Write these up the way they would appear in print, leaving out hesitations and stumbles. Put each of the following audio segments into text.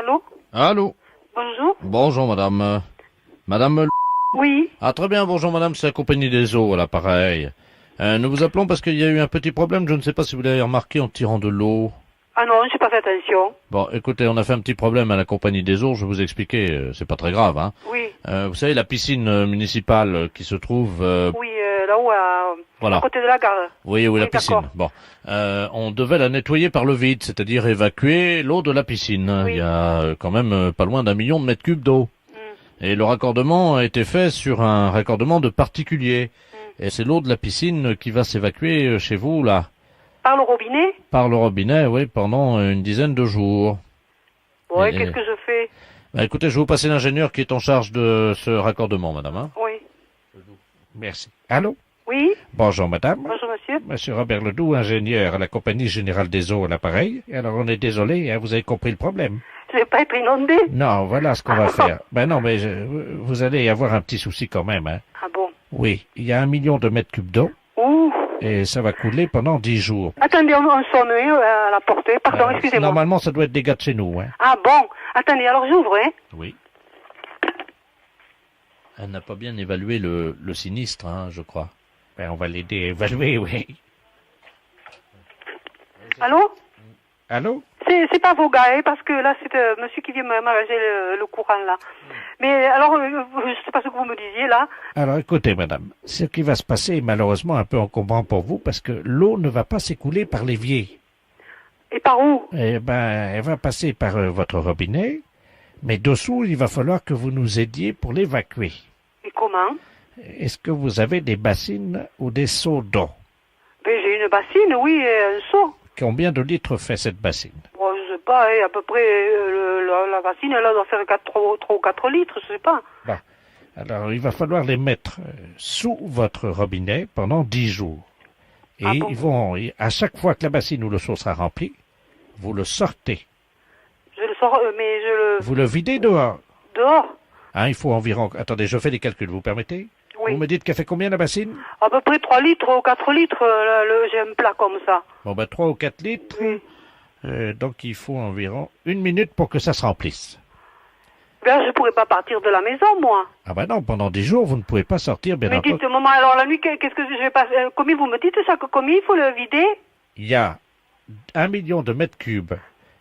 Allô? Allô? Bonjour? Bonjour madame. Madame... Oui. Ah très bien, bonjour madame, c'est la compagnie des eaux à l'appareil. Nous vous appelons parce qu'il y a eu un petit problème, je ne sais pas si vous l'avez remarqué en tirant de l'eau. Ah non, j'ai pas fait attention. Bon, écoutez, on a fait un petit problème à la compagnie des eaux, je vais vous expliquer, c'est pas très grave, hein. Oui. Vous savez, la piscine municipale qui se trouve... Oui, là-haut, Voilà. à côté de la gare. Oui, la piscine. d'accord. Bon, on devait la nettoyer par le vide, c'est-à-dire évacuer l'eau de la piscine. Oui. Il y a quand même pas loin d'1 million de mètres cubes d'eau. Et le raccordement a été fait sur un raccordement de particulier. Et c'est l'eau de la piscine qui va s'évacuer chez vous, là. Par le robinet? Par le robinet, oui, pendant une dizaine de jours. Ouais, Et- qu'est-ce que je fais? Bah, écoutez, je vais vous passer l'ingénieur qui est en charge de ce raccordement, madame. Hein. Oui. Merci. Allô? Oui? Bonjour, madame. Bonjour, monsieur. Monsieur Robert Ledoux, ingénieur à la Compagnie Générale des Eaux à l'appareil. Alors, on est désolé, hein, vous avez compris le problème. Je vais pas être inondé? Non, voilà ce qu'on va faire. Ben non, mais vous allez avoir un petit souci quand même. Hein. Ah bon? Oui, il y a 1 million de mètres cubes d'eau Ouh. et ça va couler pendant 10 jours. Attendez, on sonne à la porte. Pardon, excusez-moi. Normalement, ça doit être des gars de chez nous. Hein. Ah bon? Attendez, alors j'ouvre, hein? Oui. Elle n'a pas bien évalué le sinistre, hein, je crois. Ben, on va l'aider à évaluer, oui. Allô? Allô? C'est pas vos gars, hein, parce que là, c'est monsieur qui vient m'arranger le courant, là. Mais alors, je sais pas ce que vous me disiez, là. Alors écoutez, madame, ce qui va se passer est malheureusement un peu encombrant pour vous parce que l'eau ne va pas s'écouler par l'évier. Et par où? Eh ben, elle va passer par votre robinet, mais dessous, il va falloir que vous nous aidiez pour l'évacuer. Et comment? Est-ce que vous avez des bassines ou des seaux d'eau? Ben, j'ai une bassine, oui, et un seau. Combien de litres fait cette bassine? Bon, je sais pas, hein, à peu près, la bassine, elle doit faire 3 ou 4 litres, je sais pas. Bon. Alors, il va falloir les mettre sous votre robinet pendant 10 jours. Et Ah bon? à chaque fois que la bassine ou le seau sera rempli, vous le sortez. Je le sors, mais je Vous le videz dehors. dehors. Hein, il faut environ... Attendez, je fais des calculs, vous permettez? Oui. Vous me dites qu'elle fait combien la bassine? À peu près 3 litres ou 4 litres, j'ai un plat comme ça. Bon, ben 3 ou 4 litres. Oui. Donc, il faut environ 1 minute pour que ça se remplisse. Ben, je pourrais pas partir de la maison, moi. Ah ben non, pendant 10 jours, vous ne pouvez pas sortir, bien Mais entendu. dites, maman, alors la nuit, qu'est-ce que je vais pas... combien vous me dites ça, combien il faut le vider? Il y a 1 million de mètres cubes.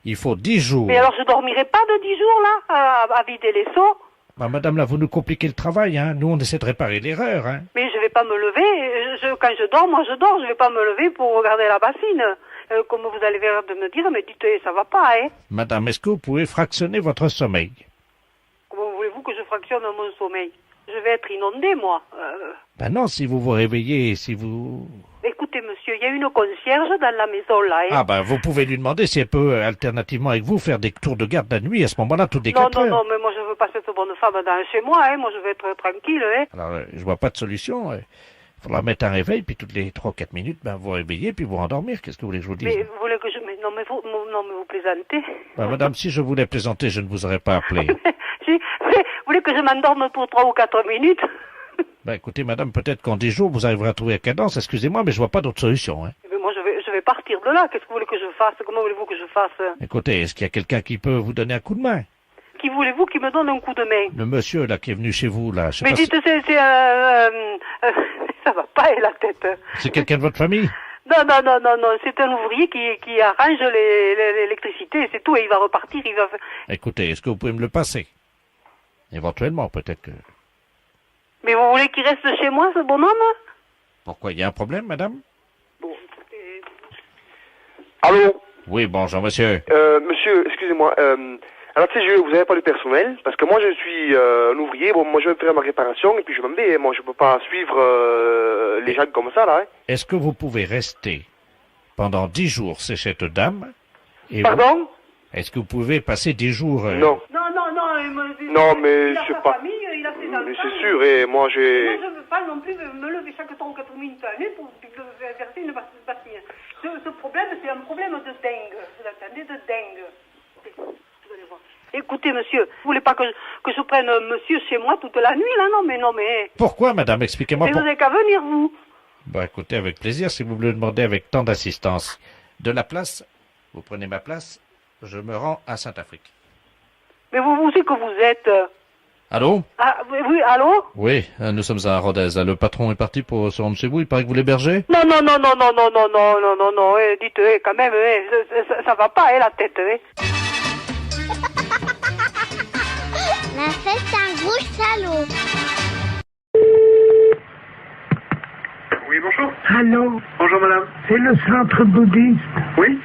Il faut 10 jours. Mais alors je dormirai pas de 10 jours, là, à vider les seaux? Bah, madame, là, vous nous compliquez le travail, hein. Nous, on essaie de réparer l'erreur, hein. Mais je vais pas me lever. Quand je dors, moi je dors. Je vais pas me lever pour regarder la bassine. Comme vous allez venir de me dire, mais dites, ça va pas, hein. Madame, est-ce que vous pouvez fractionner votre sommeil? Comment voulez-vous que je fractionne mon sommeil? Je vais être inondée, moi. Ben non, si vous vous réveillez, si vous... Écoutez, monsieur, il y a une concierge dans la maison, là, hein. Ah ben, vous pouvez lui demander si elle peut, alternativement avec vous, faire des tours de garde la nuit, à ce moment-là, toutes les Non, 4 non, heures. non, mais moi je veux pas cette bonne femme dans chez moi, hein. Moi je vais être tranquille, hein. Alors, je vois pas de solution. Il faudra mettre un réveil, puis toutes les 3-4 minutes, ben, vous réveillez, puis vous rendormir. Qu'est-ce que vous voulez que je vous dise? Mais vous voulez que je... Mais non, mais vous plaisantez. Ben, madame, si je voulais plaisanter, je ne vous aurais pas appelé. Vous voulez que je m'endorme pour 3 ou 4 minutes? Ben, écoutez, madame, peut-être qu'en 10 jours, vous arriverez à trouver la cadence. Excusez-moi, mais je vois pas d'autre solution, hein. Mais moi je vais partir de là. Qu'est-ce que vous voulez que je fasse? Comment voulez-vous que je fasse? Écoutez, est-ce qu'il y a quelqu'un qui peut vous donner un coup de main? Qui voulez-vous qui me donne un coup de main? Le monsieur, là, qui est venu chez vous, là, je sais Mais pas dites, ça va pas, la tête. c'est quelqu'un de votre famille? Non, non, non, non, non, c'est un ouvrier qui arrange l'électricité, c'est tout, et il va repartir, il va... Écoutez, est-ce que vous pouvez me le passer? Éventuellement, peut-être que... Mais vous voulez qu'il reste chez moi, ce bonhomme? Pourquoi, il y a un problème, madame? Bon, écoutez... Allô? Oui, bonjour, monsieur. Monsieur, excusez-moi. Alors, tu sais, vous avez pas du personnel, parce que moi, je suis un ouvrier. Bon, moi, je vais faire ma réparation, et puis je m'en vais. Moi, je peux pas suivre les gens comme ça, là. Hein. Est-ce que vous pouvez rester pendant 10 jours chez cette dame? Et Pardon? Est-ce que vous pouvez passer 10 jours... Non. Non, non, non, Non, mais il a je sais sa pas. famille, il a ses Mais enfants. c'est sûr, et moi, j'ai... Moi, je ne veux pas non plus me lever chaque 3 ou 4 minutes à la nuit pour verser une bassine. Ce problème, c'est un problème de dingue. Vous entendez, de dingue. Vous allez voir. Écoutez, monsieur, vous voulez pas que je prenne monsieur chez moi toute la nuit, là? Non, mais... Pourquoi, madame? Expliquez-moi Mais vous pourquoi. n'avez qu'à venir, vous. Bah, écoutez, avec plaisir, si vous me le demandez avec tant d'assistance. De la place, vous prenez ma place, je me rends à Saint-Afrique. Mais où c'est que vous êtes? Allô? Ah, oui, allô? Oui, nous sommes à Rodez. Le patron est parti pour se rendre chez vous. Il paraît que vous l'hébergez? Non, dites, quand même, ça va pas, la tête, La fête, c'est un gros salaud. Oui, bonjour. Allô, Bonjour, madame. c'est le centre bouddhiste. Oui?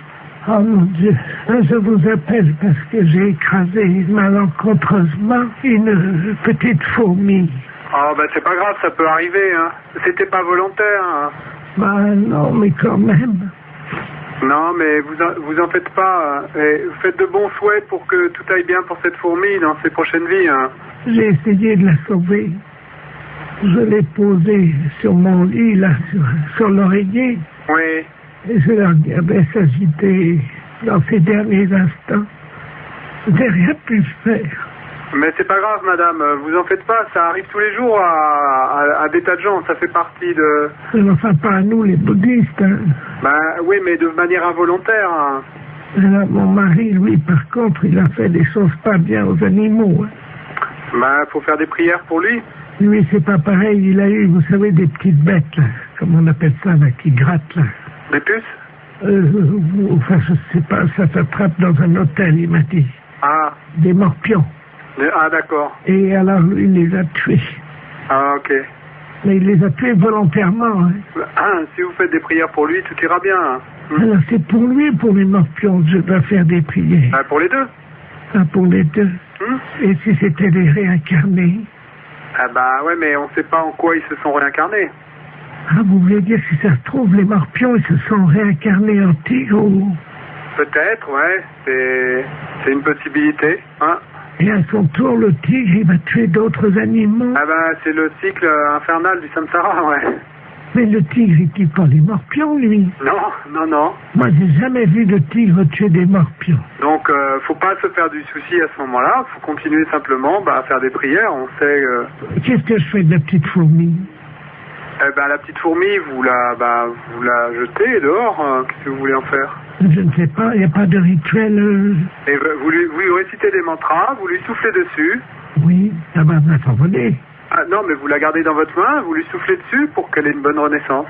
Oh mon Dieu, je vous appelle parce que j'ai écrasé malencontreusement une petite fourmi. Ah, bah, c'est pas grave, ça peut arriver, hein. C'était pas volontaire, hein. Bah non, mais quand même. Non, mais vous en faites pas. Et vous faites de bons souhaits pour que tout aille bien pour cette fourmi dans ses prochaines vies, hein. J'ai essayé de la sauver. Je l'ai posée sur mon lit, là, sur l'oreiller. Oui. Et je la regardais s'agiter dans ses derniers instants. Je n'ai rien pu faire. Mais c'est pas grave, madame, vous en faites pas, ça arrive tous les jours à des tas de gens, ça fait partie de... Enfin, pas à nous, les bouddhistes, hein. Bah oui, mais de manière involontaire, hein. Alors, mon mari, lui, par contre, il a fait des choses pas bien aux animaux, hein. Bah, faut faire des prières pour lui. Lui, c'est pas pareil, il a eu, vous savez, des petites bêtes, là, comme on appelle ça, là, qui grattent, là. Des puces? Enfin, je sais pas, ça s'attrape dans un hôtel, il m'a dit. Ah. Des morpions. Ah, d'accord. Et alors, lui, il les a tués. Ah, ok. Mais il les a tués volontairement, hein. Ah, si vous faites des prières pour lui, tout ira bien, hein. Alors, c'est pour lui, pour les morpions, que je dois faire des prières. Bah, pour les deux. Ah, pour les deux. Et si c'était des réincarnés? Ah bah ouais, mais on sait pas en quoi ils se sont réincarnés. Ah, vous voulez dire, si ça se trouve, les morpions, ils se sont réincarnés en tigre ou... Peut-être, ouais, c'est une possibilité, hein. Et à son tour, le tigre, il va tuer d'autres animaux. Ah bah c'est le cycle infernal du samsara, ouais. Mais le tigre, il tue pas les morpions, lui. Non. Moi, j'ai jamais vu de tigre tuer des morpions. Donc, faut pas se faire du souci à ce moment-là. Faut continuer simplement à faire des prières. On sait... Qu'est-ce que je fais de la petite fourmi? La petite fourmi, vous la jetez dehors. Qu'est-ce que vous voulez en faire? Je ne sais pas, il n'y a pas de rituel... Et vous lui récitez des mantras, vous lui soufflez dessus. Oui, ça va s'envoler. Ah non, mais vous la gardez dans votre main, vous lui soufflez dessus pour qu'elle ait une bonne renaissance.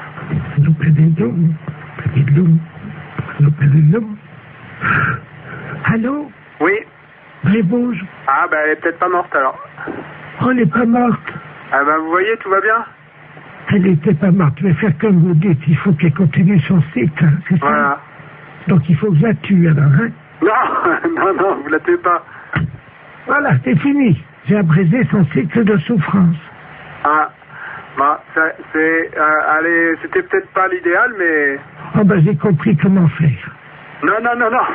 Allô? Oui. Réponds. Ah, elle est peut-être pas morte alors. Oh, elle n'est pas morte. Ah vous voyez, tout va bien? Elle n'était pas morte, mais faire comme vous dites, il faut qu'elle continue son cycle, hein, c'est ça? Voilà. Donc il faut que je la tue alors, hein? Non, vous la tuez pas. Voilà, c'est fini. J'ai abrégé son cycle de souffrance. Ah, c'était peut-être pas l'idéal, mais... Oh j'ai compris comment faire. Non,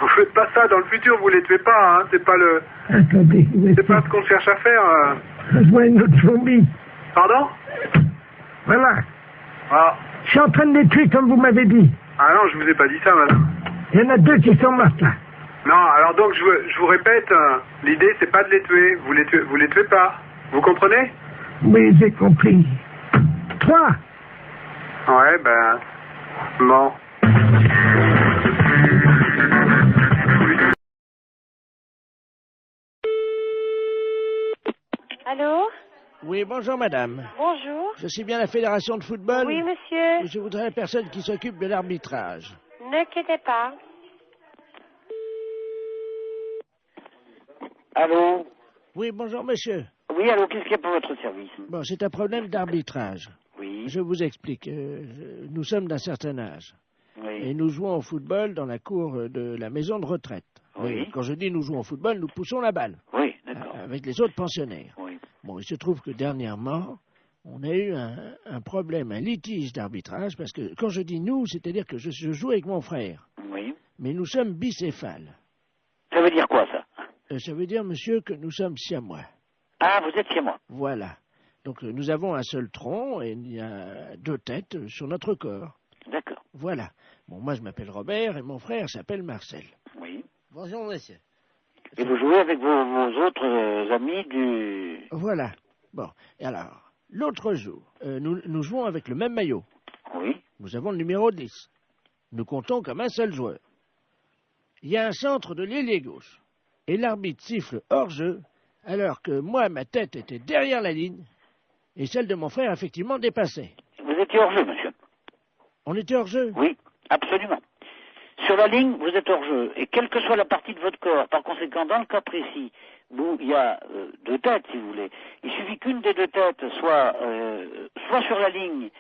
vous faites pas ça. Dans le futur, vous les tuez pas, hein. C'est pas le... Attendez, c'est pas ce qu'on cherche à faire. Je vois une autre fourmi. Pardon? Voilà. Ah. Je suis en train de les tuer comme vous m'avez dit. Ah non, je vous ai pas dit ça, madame. Il y en a 2 qui sont mortes là. Non, alors donc je vous répète, l'idée c'est pas de les tuer. Vous les tuez pas. Vous comprenez? Oui, j'ai compris. 3. Ouais, bon. Allô? Oui, bonjour madame. Bonjour. Je suis bien la fédération de football. Oui, monsieur. Je voudrais la personne qui s'occupe de l'arbitrage. Ne quittez pas. Allô? Oui, bonjour monsieur. Oui, allô, qu'est-ce qu'il y a pour votre service? Bon, c'est un problème d'arbitrage. Oui. Je vous explique. Nous sommes d'un certain âge. Oui. Et nous jouons au football dans la cour de la maison de retraite. Oui. Et quand je dis nous jouons au football, nous poussons la balle. Oui, d'accord. Avec les autres pensionnaires. Oui. Bon, il se trouve que dernièrement, on a eu un problème, un litige d'arbitrage, parce que quand je dis nous, c'est-à-dire que je joue avec mon frère. Oui. Mais nous sommes bicéphales. Ça veut dire quoi, ça? Ça veut dire, monsieur, que nous sommes siamois. Ah, vous êtes chez moi. Voilà. Donc nous avons un seul tronc et il y a 2 têtes sur notre corps. D'accord. Voilà. Bon, moi je m'appelle Robert et mon frère s'appelle Marcel. Oui. Bonjour, monsieur. Et vous jouez avec vos autres amis du... Voilà. Bon, et alors, l'autre jour, nous jouons avec le même maillot. Oui. Nous avons le numéro 10. Nous comptons comme un seul joueur. Il y a un centre de l'ailier gauche. et l'arbitre siffle hors-jeu, alors que moi, ma tête était derrière la ligne, et celle de mon frère, effectivement, dépassait. Vous étiez hors-jeu, monsieur. On était hors-jeu? Oui, absolument. Sur la ligne, vous êtes hors-jeu, et quelle que soit la partie de votre corps, par conséquent, dans le cas précis, où il y a deux têtes, si vous voulez, il suffit qu'une des deux têtes soit sur la ligne,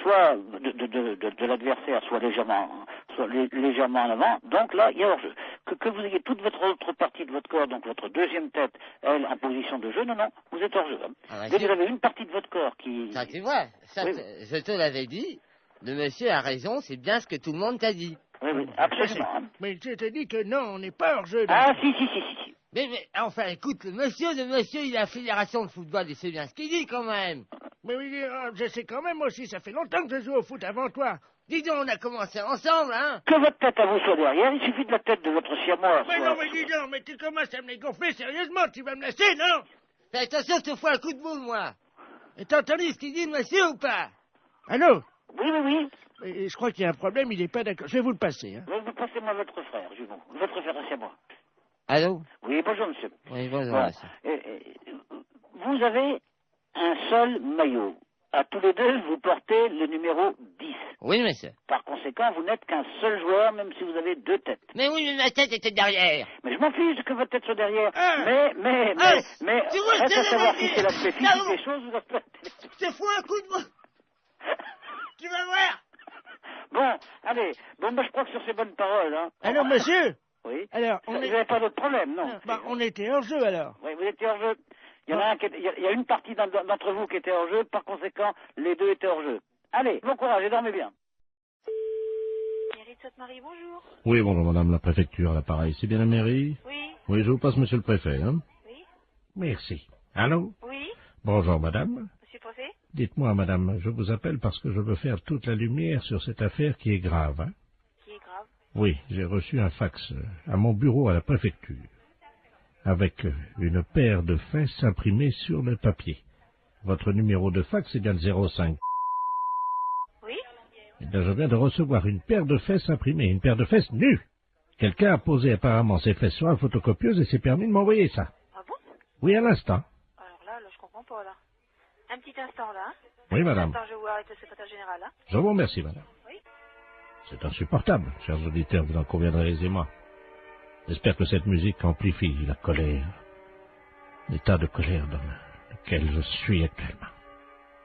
soit de l'adversaire, soit légèrement en avant, donc là, il y a hors-jeu. Que vous ayez toute votre autre partie de votre corps, donc votre deuxième tête, elle, en position de jeu, non, vous êtes hors-jeu. Ah, Dès que vous avez une partie de votre corps qui... Ça, tu vois, ça, Oui. je te l'avais dit, le monsieur a raison, c'est bien ce que tout le monde t'a dit. Oui, absolument. Mais je t'ai dit que non, on n'est pas hors-jeu. Ah, si. Mais, enfin, écoute, le monsieur, il a la fédération de football, il sait bien ce qu'il dit, quand même. Mais oui, je sais quand même aussi, ça fait longtemps que je joue au foot avant toi. Dis donc, on a commencé ensemble, hein. Que votre tête à vous soit derrière, il suffit de la tête de votre siamois. Mais non, mais dis donc, mais tu commences à me les gonfler sérieusement, tu vas me laisser, non? Fais attention, je te fous un coup de boule, moi. Et t'as entendu ce qu'il dit, monsieur, ou pas? Allô? Oui. Et je crois qu'il y a un problème, il n'est pas d'accord. Je vais vous le passer, hein. Vous passez-moi votre frère, jumeau. Votre frère à siamois. Allô? Oui, bonjour, monsieur. Oui, bonjour, Bon, monsieur. vous avez un seul maillot. À tous les deux, vous portez le numéro 10. Oui, monsieur. Par conséquent, vous n'êtes qu'un seul joueur, même si vous avez deux têtes. Mais oui, mais ma tête était derrière. Mais je m'en fiche que votre tête soit derrière. Ah. Mais, tu vois, reste à je savoir te si l'avais c'est dit. l'aspect physique des choses ou l'aspect... Je te fous un coup de boule. Tu vas voir. Bon, allez. Bon, je crois que sur ces bonnes paroles, hein. Alors, monsieur? Oui. Alors, Vous n'avez pas d'autre problème, non? on était hors-jeu, alors. Oui, vous étiez hors jeu. Il y en a il y a une partie d'entre vous qui était hors jeu, par conséquent, les deux étaient hors jeu. Allez, bon courage et dormez bien. Mairie de Sainte-Marie, bonjour. Oui, bonjour madame la préfecture à l'appareil. C'est bien la mairie? Oui. Oui, je vous passe monsieur le préfet, hein? Oui. Merci. Allô? Oui. Bonjour madame. Monsieur le préfet? Dites-moi madame, je vous appelle parce que je veux faire toute la lumière sur cette affaire qui est grave, hein? Qui est grave? Oui, j'ai reçu un fax à mon bureau à la préfecture, avec une paire de fesses imprimées sur le papier. Votre numéro de fax est bien le 05. Oui. Eh bien, je viens de recevoir une paire de fesses imprimées, une paire de fesses nues. Quelqu'un a posé apparemment ses fesses sur la photocopieuse et s'est permis de m'envoyer ça. Ah bon? Oui, à l'instant. Alors là, je comprends pas, là. Un petit instant, là. Oui, madame. Attends, je vais voir avec le secrétaire général, là. Je vous remercie, madame. Oui. C'est insupportable, chers auditeurs, vous en conviendrez aisément. J'espère que cette musique amplifie la colère, l'état de colère dans lequel je suis actuellement.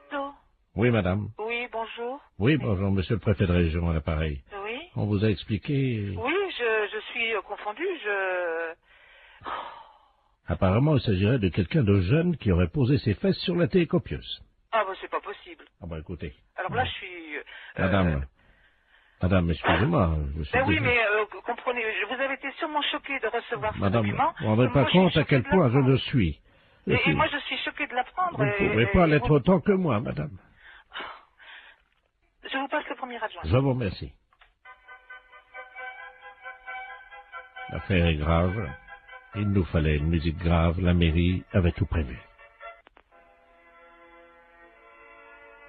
Allô? Oui, madame. Oui, bonjour. Oui, bonjour, monsieur le préfet de région à l'appareil. Oui. On vous a expliqué... Oui, je suis confondue, Apparemment, il s'agirait de quelqu'un de jeune qui aurait posé ses fesses sur la télécopieuse. Ah, bah, c'est pas possible. Ah bah écoutez... Alors là, je suis... Madame, excusez-moi, je suis Ben oui, désolé. mais comprenez, vous avez été sûrement choqué de recevoir ce Madame, document. vous ne vous rendez Moi, pas je suis compte à choquée quel de point je l'apprendre. le suis. Et moi, je suis choquée de l'apprendre. Vous ne pouvez pas l'être autant que moi, madame. Je vous passe le premier adjoint. Je vous remercie. L'affaire est grave. Il nous fallait une musique grave. La mairie avait tout prévu.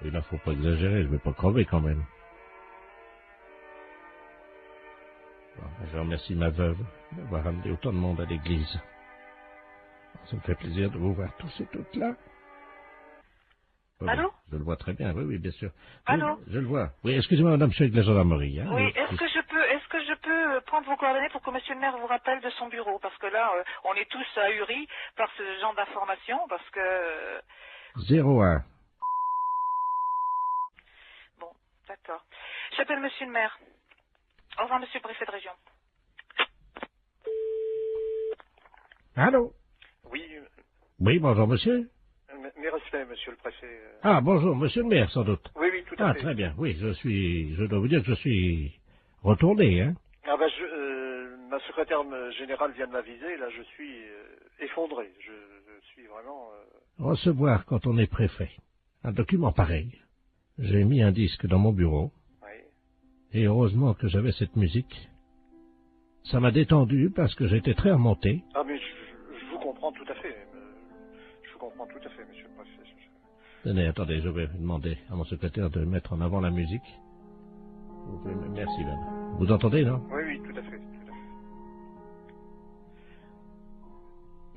Et là, faut pas exagérer. Je vais pas crever quand même. Bon, je remercie ma veuve d'avoir amené autant de monde à l'église. Ça me fait plaisir de vous voir tous et toutes là. Oui, Allô? Je le vois très bien, oui, bien sûr. Allô? Oui, je le vois. Oui, excusez-moi, madame, je suis avec la gendarmerie. Hein. Oui, est-ce que je peux prendre vos coordonnées pour que monsieur le maire vous rappelle de son bureau? Parce que là, on est tous ahuris par ce genre d'informations, parce que... 01. Bon, d'accord. J'appelle monsieur le maire. Au revoir, monsieur le préfet de région. Allô? Oui, Oui, bonjour, monsieur. mes respects, monsieur le préfet. Ah, bonjour, monsieur le maire, sans doute. Oui, tout à fait. Ah, très bien, oui, je dois vous dire que je suis retourné, hein. Ah ben, ma secrétaire générale vient de m'aviser, là je suis effondré, je suis vraiment... Recevoir quand on est préfet un document pareil. J'ai mis un disque dans mon bureau, Oui. et heureusement que j'avais cette musique. Ça m'a détendu parce que j'étais très remonté. Ah mais je vous comprends tout à fait, je vous comprends tout à fait, monsieur le préfet. Tenez, attendez, je vais demander à mon secrétaire de mettre en avant la musique. Vous pouvez... Merci, madame. Vous entendez, non? Oui, tout à fait,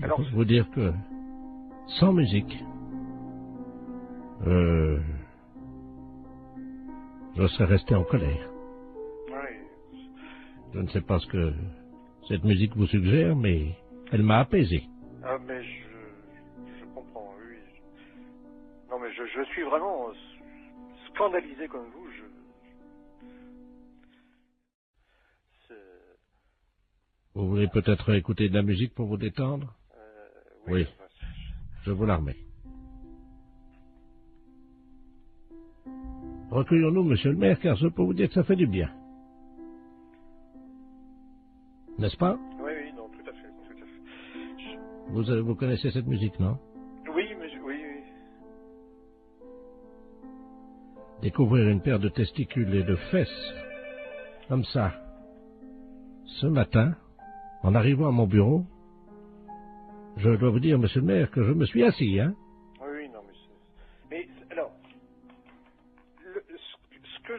Alors, je peux vous dire que sans musique, je serais resté en colère. Oui. Je ne sais pas ce que cette musique vous suggère, mais elle m'a apaisé. Ah, mais je comprends, oui. Non, mais je suis vraiment scandalisé comme vous. Vous voulez peut-être écouter de la musique pour vous détendre? Oui. Je vous la remets. Recueillons-nous, monsieur le maire, car je peux vous dire que ça fait du bien. N'est-ce pas? Oui, non, tout à fait. Vous connaissez cette musique, non? Oui, mais oui. Découvrir une paire de testicules et de fesses, comme ça, ce matin, en arrivant à mon bureau, je dois vous dire, monsieur le maire, que je me suis assis, hein? Oui, non, mais alors, ce que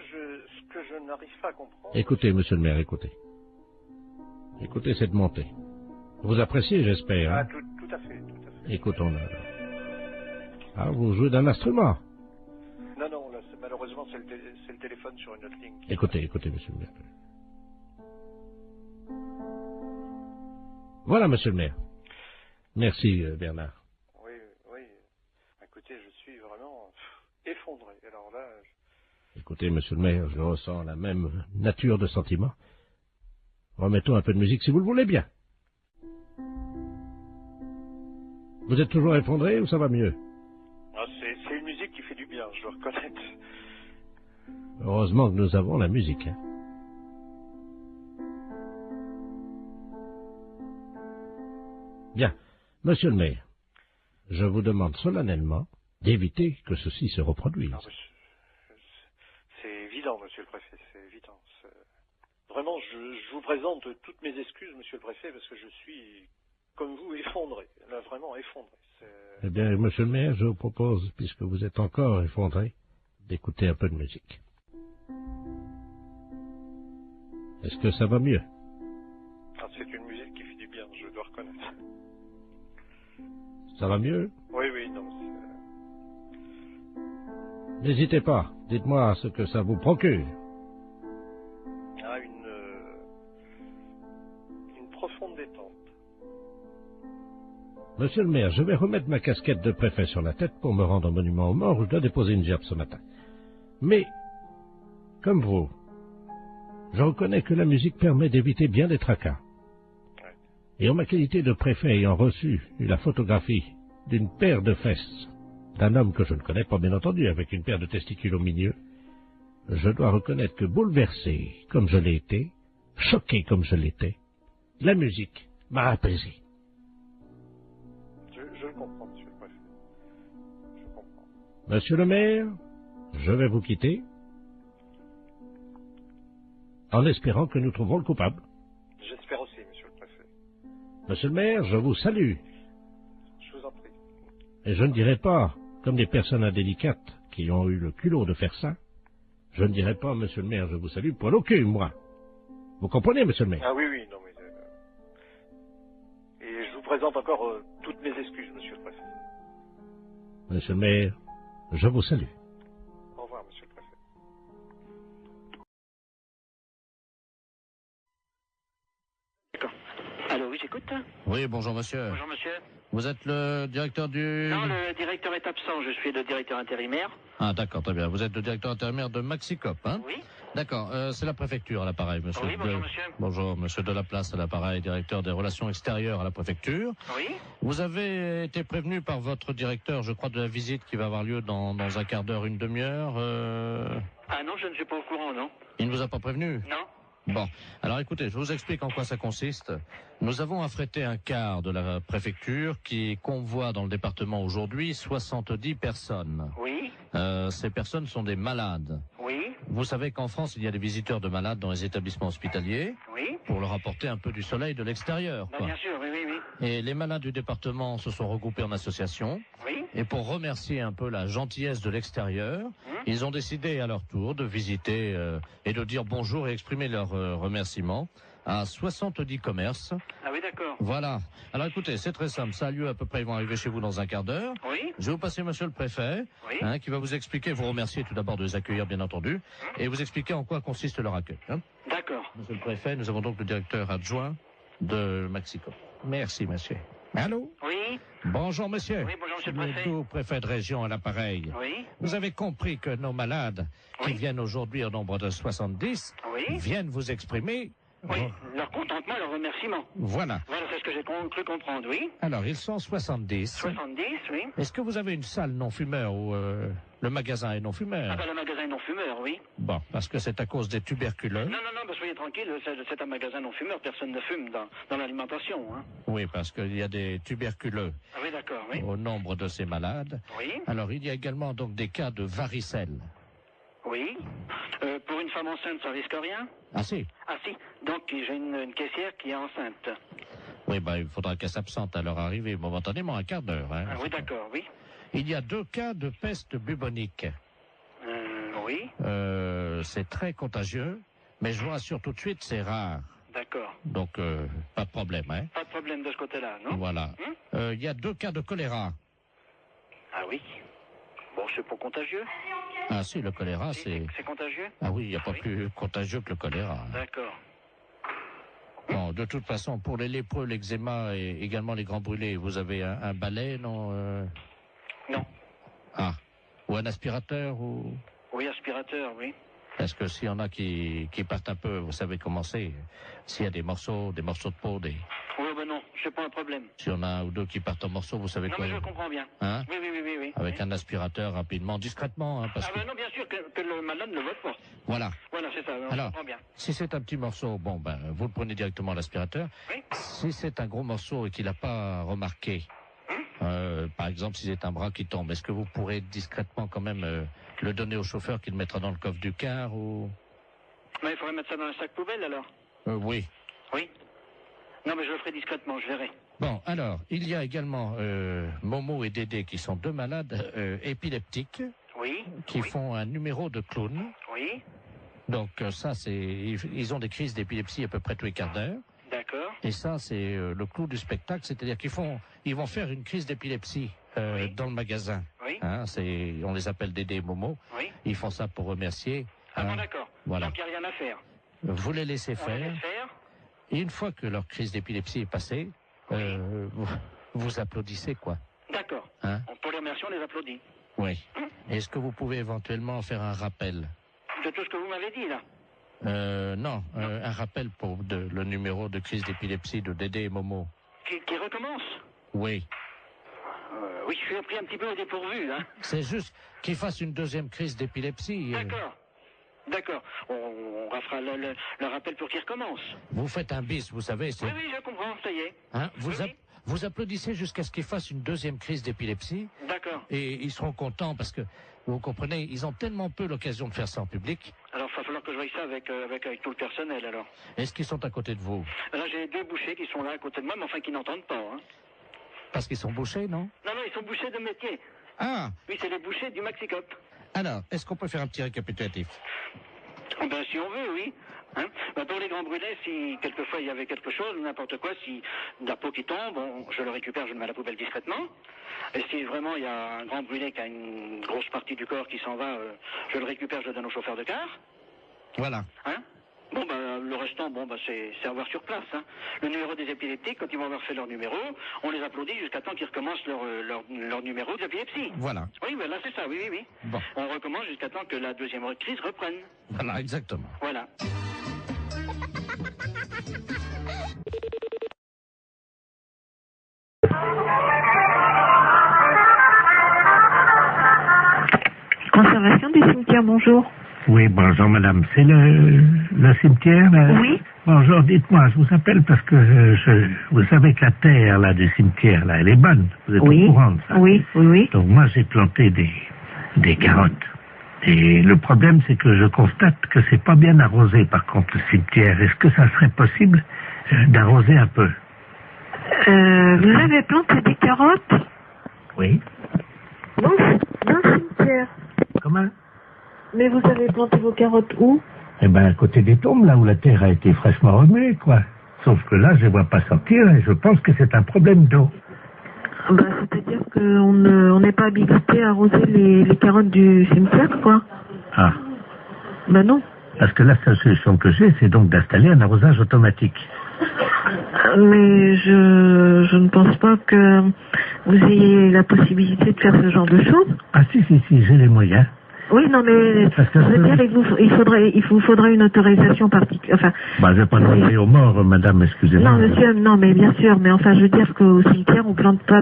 je n'arrive pas à comprendre... Écoutez, monsieur le maire, écoutez. Écoutez cette montée. Vous appréciez, j'espère, hein? Ah, tout à fait. Écoutons-la. Ah, vous jouez d'un instrument? Non, là, malheureusement, c'est le téléphone sur une autre ligne. Écoutez, monsieur le maire. Voilà, monsieur le maire. Merci, Bernard. Oui. Écoutez, je suis vraiment effondré. Alors là... Écoutez, monsieur le maire, je ressens la même nature de sentiment. Remettons un peu de musique, si vous le voulez bien. Vous êtes toujours effondré ou ça va mieux? Ah, c'est une musique qui fait du bien, je dois reconnaître. Heureusement que nous avons la musique, hein. Bien, monsieur le maire, je vous demande solennellement d'éviter que ceci se reproduise. Non, c'est évident, monsieur le préfet, c'est évident. Vraiment, je vous présente toutes mes excuses, monsieur le préfet, parce que je suis, comme vous, effondré. Là, vraiment effondré. Eh bien, monsieur le maire, je vous propose, puisque vous êtes encore effondré, d'écouter un peu de musique. Est-ce que ça va mieux? Ah, c'est une musique qui fait du bien, je dois reconnaître. Ça va mieux? Oui, non, N'hésitez pas, dites-moi ce que ça vous procure. Ah, une profonde détente. Monsieur le maire, je vais remettre ma casquette de préfet sur la tête pour me rendre au monument aux morts où je dois déposer une gerbe ce matin. Mais, comme vous, je reconnais que la musique permet d'éviter bien des tracas. Et en ma qualité de préfet ayant reçu la photographie d'une paire de fesses d'un homme que je ne connais pas, bien entendu, avec une paire de testicules au milieu, je dois reconnaître que bouleversé comme je l'ai été, choqué comme je l'étais, la musique m'a apaisé. Je le comprends, monsieur le préfet. Je comprends. Monsieur le maire, je vais vous quitter en espérant que nous trouverons le coupable. J'espère aussi, monsieur le préfet. Monsieur le maire, je vous salue. Je vous en prie. Et je ne dirai pas, comme des personnes indélicates qui ont eu le culot de faire ça, je ne dirai pas, monsieur le maire, je vous salue, poil au cul, moi. Vous comprenez, monsieur le maire? Ah oui, non, mais... Et je vous présente encore toutes mes excuses, monsieur le préfet. Monsieur le maire, je vous salue. Au revoir, monsieur le préfet. Allô, oui, j'écoute. Oui, bonjour monsieur. Bonjour, monsieur. Vous êtes le directeur du... Non, le directeur est absent, je suis le directeur intérimaire. Ah d'accord, très bien. Vous êtes le directeur intérimaire de Maxicop, hein? Oui. D'accord, c'est la préfecture à l'appareil, monsieur. Oui, bonjour, monsieur. Bonjour, monsieur Delaplace à l'appareil, directeur des relations extérieures à la préfecture. Oui. Vous avez été prévenu par votre directeur, je crois, de la visite qui va avoir lieu dans un quart d'heure, une demi-heure. Ah non, je ne suis pas au courant, non. Il ne vous a pas prévenu? Non. Bon, alors écoutez, je vous explique en quoi ça consiste. Nous avons affrété un quart de la préfecture qui convoie dans le département aujourd'hui 70 personnes. Oui. Ces personnes sont des malades. Oui. Vous savez qu'en France, il y a des visiteurs de malades dans les établissements hospitaliers. Oui. Pour leur apporter un peu du soleil de l'extérieur. Bien sûr, oui. Et les malades du département se sont regroupés en association. Oui. Et pour remercier un peu la gentillesse de l'extérieur, Ils ont décidé à leur tour de visiter et de dire bonjour et exprimer leurs remerciements à 70 commerces. Ah oui, d'accord. Voilà. Alors écoutez, c'est très simple. Ça a lieu à peu près, ils vont arriver chez vous dans un quart d'heure. Oui. Je vais vous passer monsieur le préfet, Oui. qui va vous expliquer, vous remercier tout d'abord de les accueillir, bien entendu, et vous expliquer en quoi consiste leur accueil. D'accord. Monsieur le préfet, nous avons donc le directeur adjoint de Mexico. Merci, monsieur. Allô? Oui. Bonjour, monsieur. Oui, bonjour, monsieur le préfet. Tout préfet de région à l'appareil. Oui. Vous avez compris que nos malades, qui viennent aujourd'hui au nombre de 70, viennent vous exprimer... Oui, leur contentement, leur remerciement. Voilà. Voilà, c'est ce que j'ai cru comprendre, oui. Alors, ils sont 70. 70, oui. Est-ce que vous avez une salle non-fumeur où le magasin est non-fumeur? Ah ben, le magasin est non-fumeur, oui. Bon, parce que c'est à cause des tuberculeux. Non, soyez tranquille, c'est un magasin non-fumeur, personne ne fume dans l'alimentation, hein. Oui, parce qu'il y a des tuberculeux. Ah oui, d'accord, oui. Au nombre de ces malades. Oui. Alors, il y a également donc des cas de varicelle. Oui. Pour une femme enceinte, ça risque rien? Ah si. Ah si. Donc j'ai une caissière qui est enceinte. Oui, il faudra qu'elle s'absente à leur arrivée momentanément, un quart d'heure. Hein, ah oui, d'accord, oui. Il y a 2 cas de peste bubonique. Oui. C'est très contagieux, mais je vous rassure tout de suite, c'est rare. D'accord. Donc, pas de problème, hein. Pas de problème de ce côté-là, non? Voilà. Il y a 2 cas de choléra. Ah oui. Bon, c'est pas contagieux. Ah si, le choléra, c'est... C'est contagieux? Ah oui, il n'y a pas plus contagieux que le choléra. D'accord. Bon, de toute façon, pour les lépreux, l'eczéma et également les grands brûlés, vous avez un balai, non Non. Ah. Ou un aspirateur ou... Oui, aspirateur, oui. Parce que s'il y en a qui partent un peu, vous savez comment c'est. S'il y a des morceaux de peau, des... Oui, ben non, c'est pas un problème. S'il y en a un ou 2 qui partent en morceaux, vous savez non, quoi? Non, mais je comprends bien. Hein? Oui. Avec un aspirateur, rapidement, discrètement, hein, parce que... ben non, bien sûr que le malade ne vote pas. Voilà. Voilà, c'est ça, on Alors, comprend bien. si c'est un petit morceau, vous le prenez directement à l'aspirateur. Oui. Si c'est un gros morceau et qu'il n'a pas remarqué, par exemple, si c'est un bras qui tombe, est-ce que vous pourrez discrètement quand même le donner au chauffeur qui le mettra dans le coffre du car ou... Mais il faudrait mettre ça dans un sac poubelle, alors? Oui. Oui. Non, mais je le ferai discrètement, je verrai. Bon, alors, il y a également Momo et Dédé qui sont 2 malades épileptiques. Oui. Qui font un numéro de clown. Oui. Donc ça, c'est... Ils ont des crises d'épilepsie à peu près tous les quarts d'heure. D'accord. Et ça, c'est le clou du spectacle, c'est-à-dire ils vont faire une crise d'épilepsie dans le magasin. Oui. Hein, on les appelle Dédé et Momo. Oui. Ils font ça pour remercier. Ah bon, d'accord. Voilà. Donc il n'y a rien à faire. Vous les laissez On faire. les laisse faire. Et une fois que leur crise d'épilepsie est passée, vous applaudissez, quoi. D'accord. Hein? Pour les remercier, on les applaudit. Oui. Est-ce que vous pouvez éventuellement faire un rappel? De tout ce que vous m'avez dit, là? Non. Un rappel pour le numéro de crise d'épilepsie de Dédé et Momo. Qui recommence? Oui. Oui, je suis pris un petit peu au dépourvu, hein. C'est juste qu'ils fassent une 2e crise d'épilepsie. D'accord. On refera le rappel pour qu'il recommence. Vous faites un bis, vous savez. Oui, je comprends, ça y est. Hein, vous applaudissez jusqu'à ce qu'ils fassent une 2e crise d'épilepsie. D'accord. Et ils seront contents parce que, vous comprenez, ils ont tellement peu l'occasion de faire ça en public. Alors, il va falloir que je voie ça avec tout le personnel, alors. Est-ce qu'ils sont à côté de vous? Là, j'ai 2 bouchers qui sont là à côté de moi, mais enfin qui n'entendent pas, hein. Parce qu'ils sont bouchés, non? Non, ils sont bouchers de métier. Ah! Oui, c'est les bouchers du Maxicop. Alors, est-ce qu'on peut faire un petit récapitulatif? Ben, si on veut, oui. Hein? Pour les grands brûlés, si quelquefois il y avait quelque chose, n'importe quoi, si de la peau qui tombe, je le récupère, je le mets à la poubelle discrètement. Et si vraiment il y a un grand brûlé qui a une grosse partie du corps qui s'en va, je le récupère, je le donne au chauffeur de car. Voilà. Hein? Le restant, c'est à voir sur place. Hein. Le numéro des épileptiques, quand ils vont avoir fait leur numéro, on les applaudit jusqu'à temps qu'ils recommencent leur numéro d'épilepsie. Voilà. Oui, là c'est ça, oui. Bon. On recommence jusqu'à temps que la 2e crise reprenne. Voilà, exactement. Voilà. Conservation du cimetière, bonjour. Oui, bonjour madame. C'est le cimetière là? Oui. Bonjour, dites-moi, je vous appelle parce que vous savez que la terre là du cimetière là, elle est bonne. Vous êtes au courant de ça? Oui. Donc moi j'ai planté des carottes. Et le problème c'est que je constate que c'est pas bien arrosé par contre le cimetière. Est-ce que ça serait possible d'arroser un peu? Vous avez planté des carottes? Oui. Dans le cimetière. Comment? Mais vous avez planté vos carottes où? Eh ben, à côté des tombes, là où la terre a été fraîchement remuée, quoi. Sauf que là, je les vois pas sortir et je pense que c'est un problème d'eau. Bah, c'est-à-dire qu'on n'est pas habilité à arroser les carottes du cimetière, quoi. Ah. Bah non. Parce que la seule solution que j'ai, c'est donc d'installer un arrosage automatique. Mais je ne pense pas que vous ayez la possibilité de faire ce genre de choses. Ah si, j'ai les moyens. Oui, non, mais je veux dire, il vous faudrait une autorisation particulière. Enfin, bah, je vais pas demander aux morts, madame, excusez-moi. Non, monsieur, non, mais bien sûr, mais enfin, je veux dire qu'au cimetière, on plante pas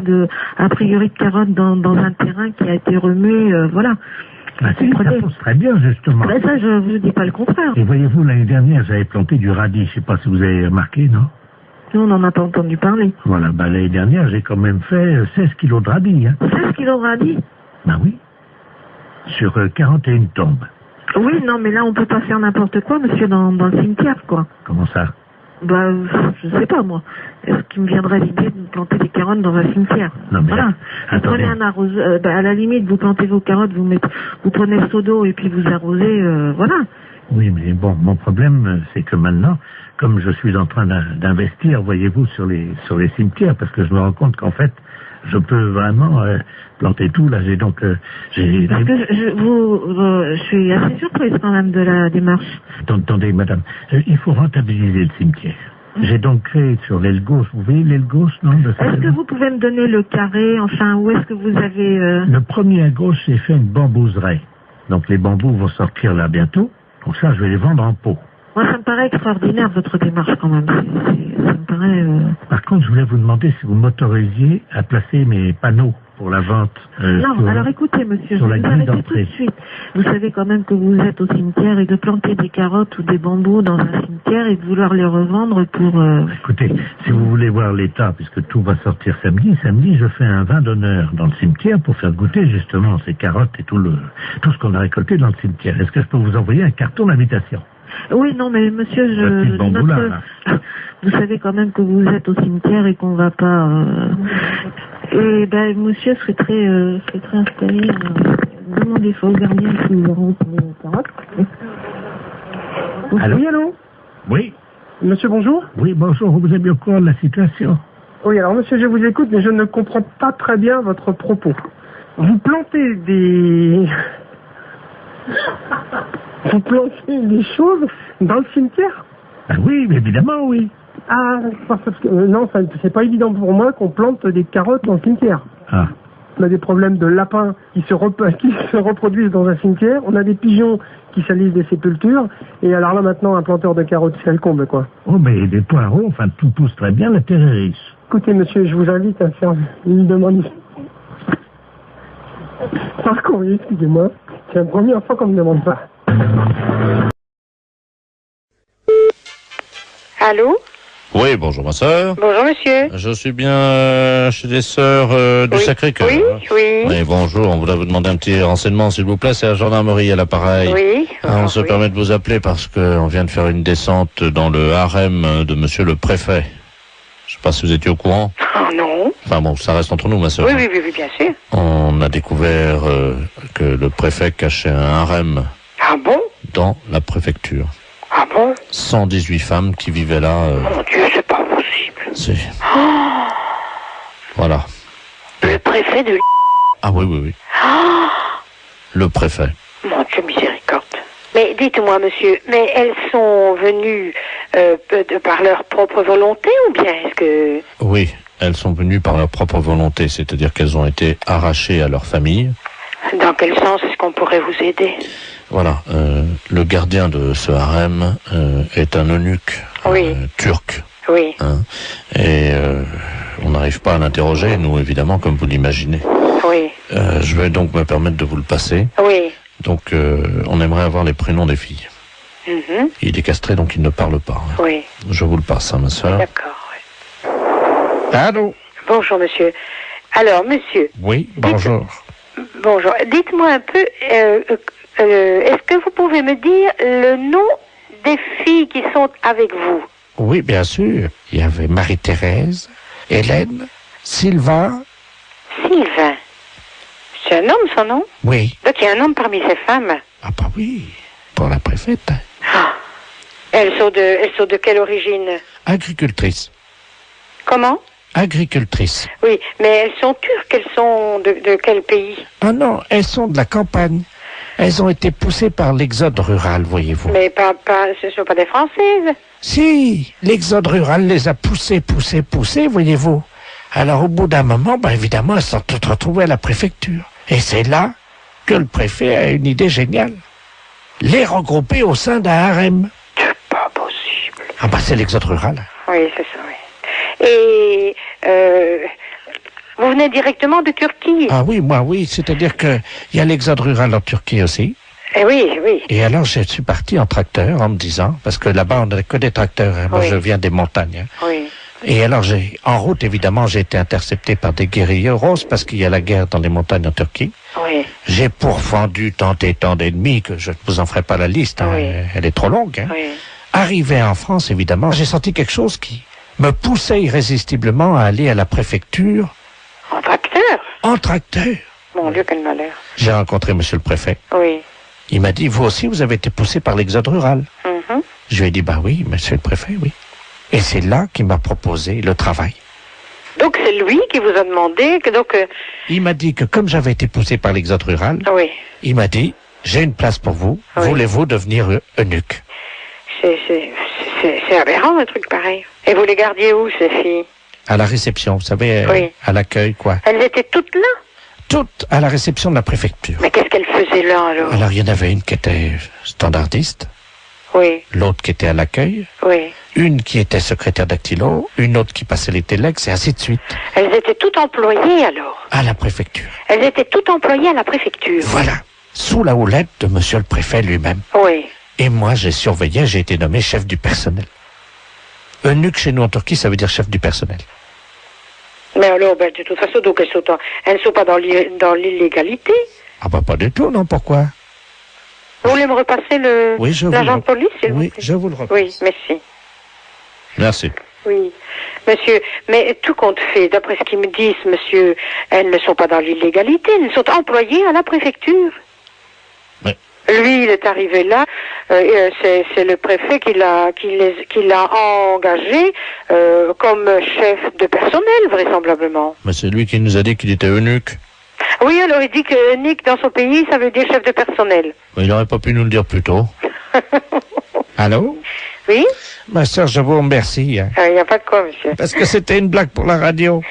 a priori de carottes dans un terrain qui a été remué, voilà. Ah si, ça pousse très bien, justement. Ben ça, je vous dis pas le contraire. Et voyez-vous, l'année dernière, j'avais planté du radis, je sais pas si vous avez remarqué, non? Nous, on n'en a pas entendu parler. Voilà, bah, l'année dernière, j'ai quand même fait 16 kilos de radis, hein. 16 kilos de radis? Ben oui. Sur 41 tombes. Oui, non, mais là, on peut pas faire n'importe quoi, monsieur, dans le cimetière, quoi. Comment ça? Bah, je sais pas, moi. Est-ce qu'il me viendrait l'idée de planter des carottes dans un cimetière? Non, mais voilà. Vous prenez un arroseur, à la limite, vous plantez vos carottes, vous prenez le seau d'eau et puis vous arrosez, voilà. Oui, mais bon, mon problème, c'est que maintenant, comme je suis en train d'investir, voyez-vous, sur les cimetières, parce que je me rends compte qu'en fait, je peux vraiment planter tout, là, j'ai donc... Parce que je suis assez surprise quand même de la démarche. Attendez, madame, il faut rentabiliser le cimetière. J'ai donc créé sur l'aile gauche, vous voyez l'aile gauche, non? Est-ce que vous pouvez me donner le carré, enfin, où est-ce que vous avez... Le premier à gauche, j'ai fait une bambouserie. Donc les bambous vont sortir là bientôt, donc ça, je vais les vendre en pot. Moi, ça me paraît extraordinaire, votre démarche, quand même. Ça me paraît... Par contre, je voulais vous demander si vous m'autorisiez à placer mes panneaux pour la vente. Non, alors écoutez, monsieur, je sur vais la vous grille arrêter tout de d'entrée. suite. Vous savez quand même que vous êtes au cimetière et de planter des carottes ou des bambous dans un cimetière et de vouloir les revendre pour... Écoutez, si vous voulez voir l'état, puisque tout va sortir samedi, je fais un vin d'honneur dans le cimetière pour faire goûter justement ces carottes et tout ce qu'on a récolté dans le cimetière. Est-ce que je peux vous envoyer un carton d'invitation? Oui, non, mais monsieur, vous savez quand même que vous êtes au cimetière et qu'on va pas... Et ben, monsieur serait très installé. Demandez au gardien si vous aurez les carottes. Allô? Oui, allô? Oui. Monsieur, bonjour? Oui, bonjour, vous êtes bien au courant de la situation? Oui, alors monsieur, je vous écoute, mais je ne comprends pas très bien votre propos. Vous plantez des... Vous plantez des choses dans le cimetière? Ah oui, évidemment, oui. Ah, parce que non, c'est pas évident pour moi qu'on plante des carottes dans le cimetière. Ah. On a des problèmes de lapins qui se reproduisent dans un cimetière. On a des pigeons qui salissent des sépultures. Et alors là, maintenant, un planteur de carottes, c'est le comble, quoi. Oh, mais des poireaux, enfin, tout pousse très bien, la terre est riche. Écoutez, monsieur, je vous invite à faire une demande. Par courrier, excusez-moi. C'est la première fois qu'on me demande ça. Allô? Oui, bonjour ma sœur. Bonjour monsieur. Je suis bien chez les sœurs du Sacré-Cœur. Oui, oui. Oui, bonjour, on voudrait vous demander un petit renseignement s'il vous plaît, c'est la gendarmerie à l'appareil. Oui. On se permet de vous appeler parce qu'on vient de faire une descente dans le harem de monsieur le préfet. Je sais pas si vous étiez au courant. Oh non. Enfin bon, ça reste entre nous ma sœur. Oui, oui, oui, oui, bien sûr. On a découvert que le préfet cachait un harem. Ah bon? Dans la préfecture. Ah bon? 118 femmes qui vivaient là. Mon Dieu, c'est pas possible. Si. Oh, Voilà. le préfet de... Ah oui, oui, oui. Oh, Le préfet. mon Dieu, miséricorde. Mais dites-moi, monsieur, mais elles sont venues par leur propre volonté ou bien est-ce que... Oui, elles sont venues par leur propre volonté, c'est-à-dire qu'elles ont été arrachées à leur famille. Dans quel sens est-ce qu'on pourrait vous aider? Voilà, le gardien de ce harem est un eunuque turc. Oui. Hein, et on n'arrive pas à l'interroger, nous, évidemment, comme vous l'imaginez. Oui. Je vais donc me permettre de vous le passer. Oui. Donc, on aimerait avoir les prénoms des filles. Mhm. Il est castré, donc il ne parle pas. Oui. Je vous le passe, hein, ma soeur. D'accord, oui. Allô? Bonjour, monsieur. Alors, monsieur... Oui, bonjour. Bonjour. Dites-moi un peu, est-ce que vous pouvez me dire le nom des filles qui sont avec vous? Oui, bien sûr. Il y avait Marie-Thérèse, Hélène, Sylvain. Sylvain. C'est un homme, son nom? Oui. Donc il y a un homme parmi ces femmes. Ah bah oui, pour la préfète. Elles sont de quelle origine? Agricultrice. Comment? Agricultrice. Oui, mais elles sont turques, elles sont de quel pays? Ah non, elles sont de la campagne. Elles ont été poussées par l'exode rural, voyez-vous. Mais ce ne sont pas des Françaises. Si, l'exode rural les a poussées, voyez-vous. Alors au bout d'un moment, évidemment, elles sont toutes retrouvées à la préfecture. Et c'est là que le préfet a une idée géniale. Les regrouper au sein d'un harem. C'est pas possible. Ah c'est l'exode rural. Oui, c'est ça, oui. Et vous venez directement de Turquie? Ah oui, moi oui, c'est-à-dire que il y a l'exode rural en Turquie aussi. Eh oui, oui. Et alors je suis parti en tracteur en me disant, parce que là-bas on n'a que des tracteurs, hein. Moi je viens des montagnes. Hein. Oui. Et alors en route évidemment j'ai été intercepté par des guérilleros parce qu'il y a la guerre dans les montagnes en Turquie. Oui. J'ai pourfendu tant et tant d'ennemis que je ne vous en ferai pas la liste, hein. Oui. Elle est trop longue. Hein. Oui. Arrivé en France évidemment, j'ai senti quelque chose qui me poussait irrésistiblement à aller à la préfecture. En tracteur? En tracteur. Mon Dieu, quel malheur. J'ai rencontré monsieur le préfet. Oui. Il m'a dit, vous aussi, vous avez été poussé par l'exode rural. Mm-hmm. Je lui ai dit, oui, monsieur le préfet, oui. Et c'est là qu'il m'a proposé le travail. Donc c'est lui qui vous a demandé que Il m'a dit que comme j'avais été poussé par l'exode rural, oui. Il m'a dit, j'ai une place pour vous, oui. Voulez-vous devenir eunuque? C'est aberrant un truc pareil. Et vous les gardiez où, ces filles? À la réception, vous savez, oui. À l'accueil, quoi. Elles étaient toutes là? Toutes à la réception de la préfecture. Mais qu'est-ce qu'elles faisaient là, alors? Alors, il y en avait une qui était standardiste. Oui. L'autre qui était à l'accueil. Oui. Une qui était secrétaire dactylo. Une autre qui passait les téléx, et ainsi de suite. Elles étaient toutes employées, alors? À la préfecture. Elles étaient toutes employées à la préfecture? Voilà. Sous la houlette de monsieur le préfet lui-même. Oui. Et moi, j'ai surveillé, j'ai été nommé chef du personnel. Eunuque chez nous en Turquie, ça veut dire chef du personnel. Mais alors, de toute façon, donc elles ne sont pas dans l'illégalité? Ah pas du tout, non, pourquoi? Vous voulez me repasser l'agent de police, s'il vous plaît? Oui, je vous le repasse. Oui, merci. Merci. Oui, monsieur, mais tout compte fait, d'après ce qu'ils me disent, monsieur, elles ne sont pas dans l'illégalité, elles sont employées à la préfecture. Oui. Lui, il est arrivé là, c'est le préfet qui l'a engagé comme chef de personnel, vraisemblablement. Mais c'est lui qui nous a dit qu'il était eunuque. Oui, alors il dit que eunuque dans son pays, ça veut dire chef de personnel. Mais il n'aurait pas pu nous le dire plus tôt. Allô? Oui? Ma sœur, je vous remercie. Il n'y a pas de quoi, monsieur. Parce que c'était une blague pour la radio.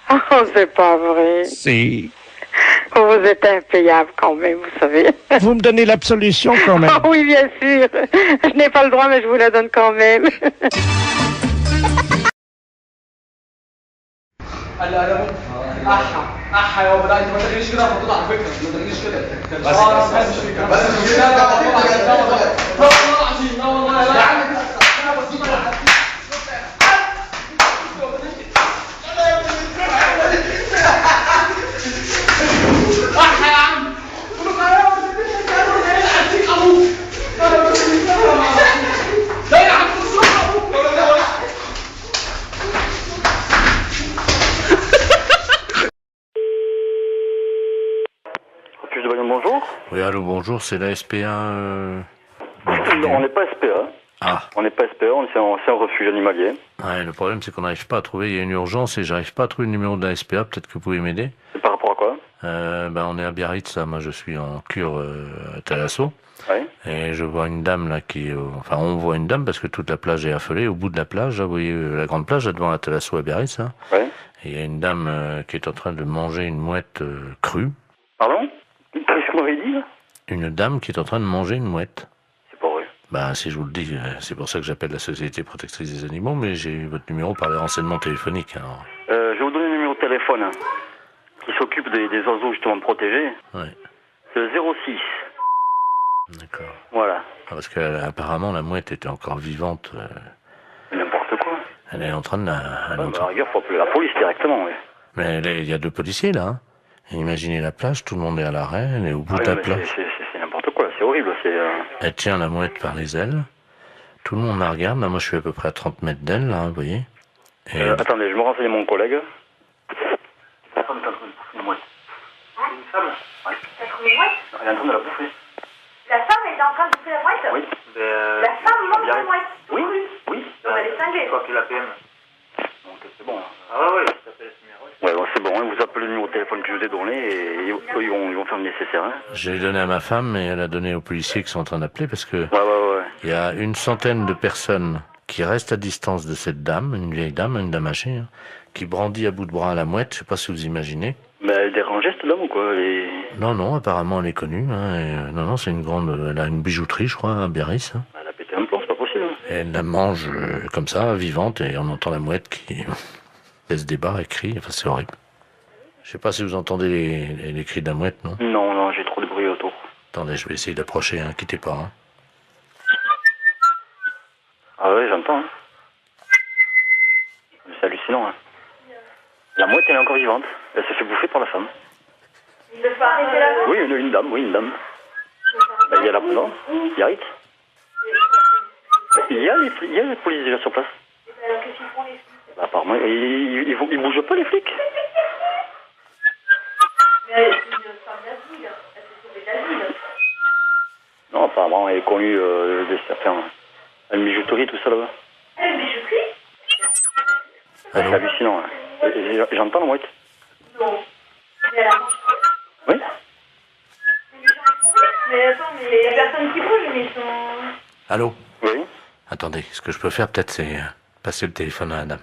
Oh, c'est pas vrai. Si. Vous êtes impayable quand même, vous savez. Vous me donnez l'absolution quand même. Oh, oui, bien sûr. Je n'ai pas le droit, mais je vous la donne quand même. Bonjour. Oui, allô, bonjour, c'est la SPA. On n'est pas SPA. Ah. On n'est pas SPA, c'est un refuge animalier. Ouais, le problème, c'est qu'on n'arrive pas à trouver. Il y a une urgence et j'arrive pas à trouver le numéro de la SPA. Peut-être que vous pouvez m'aider. Et par rapport à quoi? On est à Biarritz, là. Moi, je suis en cure à Thalasso. Oui. Et je vois une dame, là, on voit une dame parce que toute la plage est affolée. Au bout de la plage, là, vous voyez la grande plage, là, devant la Thalasso à Biarritz, là. Oui. Et il y a une dame qui est en train de manger une mouette crue. Pardon? Qu'est-ce que vous m'avez dit, là? Une dame qui est en train de manger une mouette. C'est pas vrai. Si je vous le dis, c'est pour ça que j'appelle la Société Protectrice des Animaux, mais j'ai votre numéro par les renseignements téléphoniques. Alors. Je vais vous donner le numéro de téléphone qui s'occupe des oiseaux justement protégés. Oui. C'est le 06. D'accord. Voilà. Parce qu'apparemment, la mouette était encore vivante. N'importe quoi. Elle est en train de la... À la rigueur, faut appeler la police directement, oui. Mais il y a 2 policiers, là. Hein. Imaginez la plage, tout le monde est à l'arrêt, elle est au bout de la plage. C'est n'importe quoi, c'est horrible. Elle tient la mouette par les ailes. Tout le monde la regarde. Là, moi, je suis à peu près à 30 mètres d'elle, là, vous voyez. Et... attendez, je me renseigne mon collègue. La femme est en train de bouffer une mouette. Une femme? Ouais. Elle est en train de la bouffer. La femme est en train de bouffer la mouette? Oui. La femme mange la mouette? Oui, oui. Donc elle est cinglée. Je crois que la PM. Donc c'est bon. Ah ouais, ça s'appelle ce numéro. Ouais, bon, c'est bon, hein, vous appelez le numéro de téléphone que je vous ai donné et ils vont faire le nécessaire. Hein. J'ai donné à ma femme et elle a donné aux policiers qui sont en train d'appeler parce que Ouais. il y a une centaine de personnes qui restent à distance de cette dame, une vieille dame, une dame âgée, hein, qui brandit à bout de bras la mouette, je sais pas si vous imaginez. Mais elle dérange cette dame ou quoi? Non, apparemment elle est connue. Hein, et, non, c'est une grande... Elle a une bijouterie, je crois, à Biarritz. Hein. Elle a pété un plomb, c'est pas possible. Et elle la mange comme ça, vivante, et on entend la mouette qui laisse des barres et crie. Enfin, c'est horrible. Je sais pas si vous entendez les cris de la mouette, non? Non, j'ai trop de bruit autour. Attendez, je vais essayer d'approcher, hein, quittez pas. Hein. Ah ouais, j'entends. Hein. C'est hallucinant. Hein. La mouette, elle est encore vivante. Elle s'est fait bouffer par la femme. Il ne faut arrêter la mouette? Oui, une dame. Ben, il y a la non, Biarritz. Il y a les policiers déjà sur place. Alors qu'est-ce qu'ils font les flics? Bah, apparemment, ils bougent pas les flics. Mais elle est une femme d'asile. Elle s'est sauvée d'asile. Non, apparemment, elle est connue de certains. Une bijouterie, tout ça là-bas. Elle a une bijouterie? C'est hallucinant. Hein. J'entends la mouette. Non. Mais elle a mangé. Oui. Mais attends, mais il y a personne qui bouge, mais ils sont... Allô? Oui. Attendez, ce que je peux faire peut-être c'est passer le téléphone à la dame.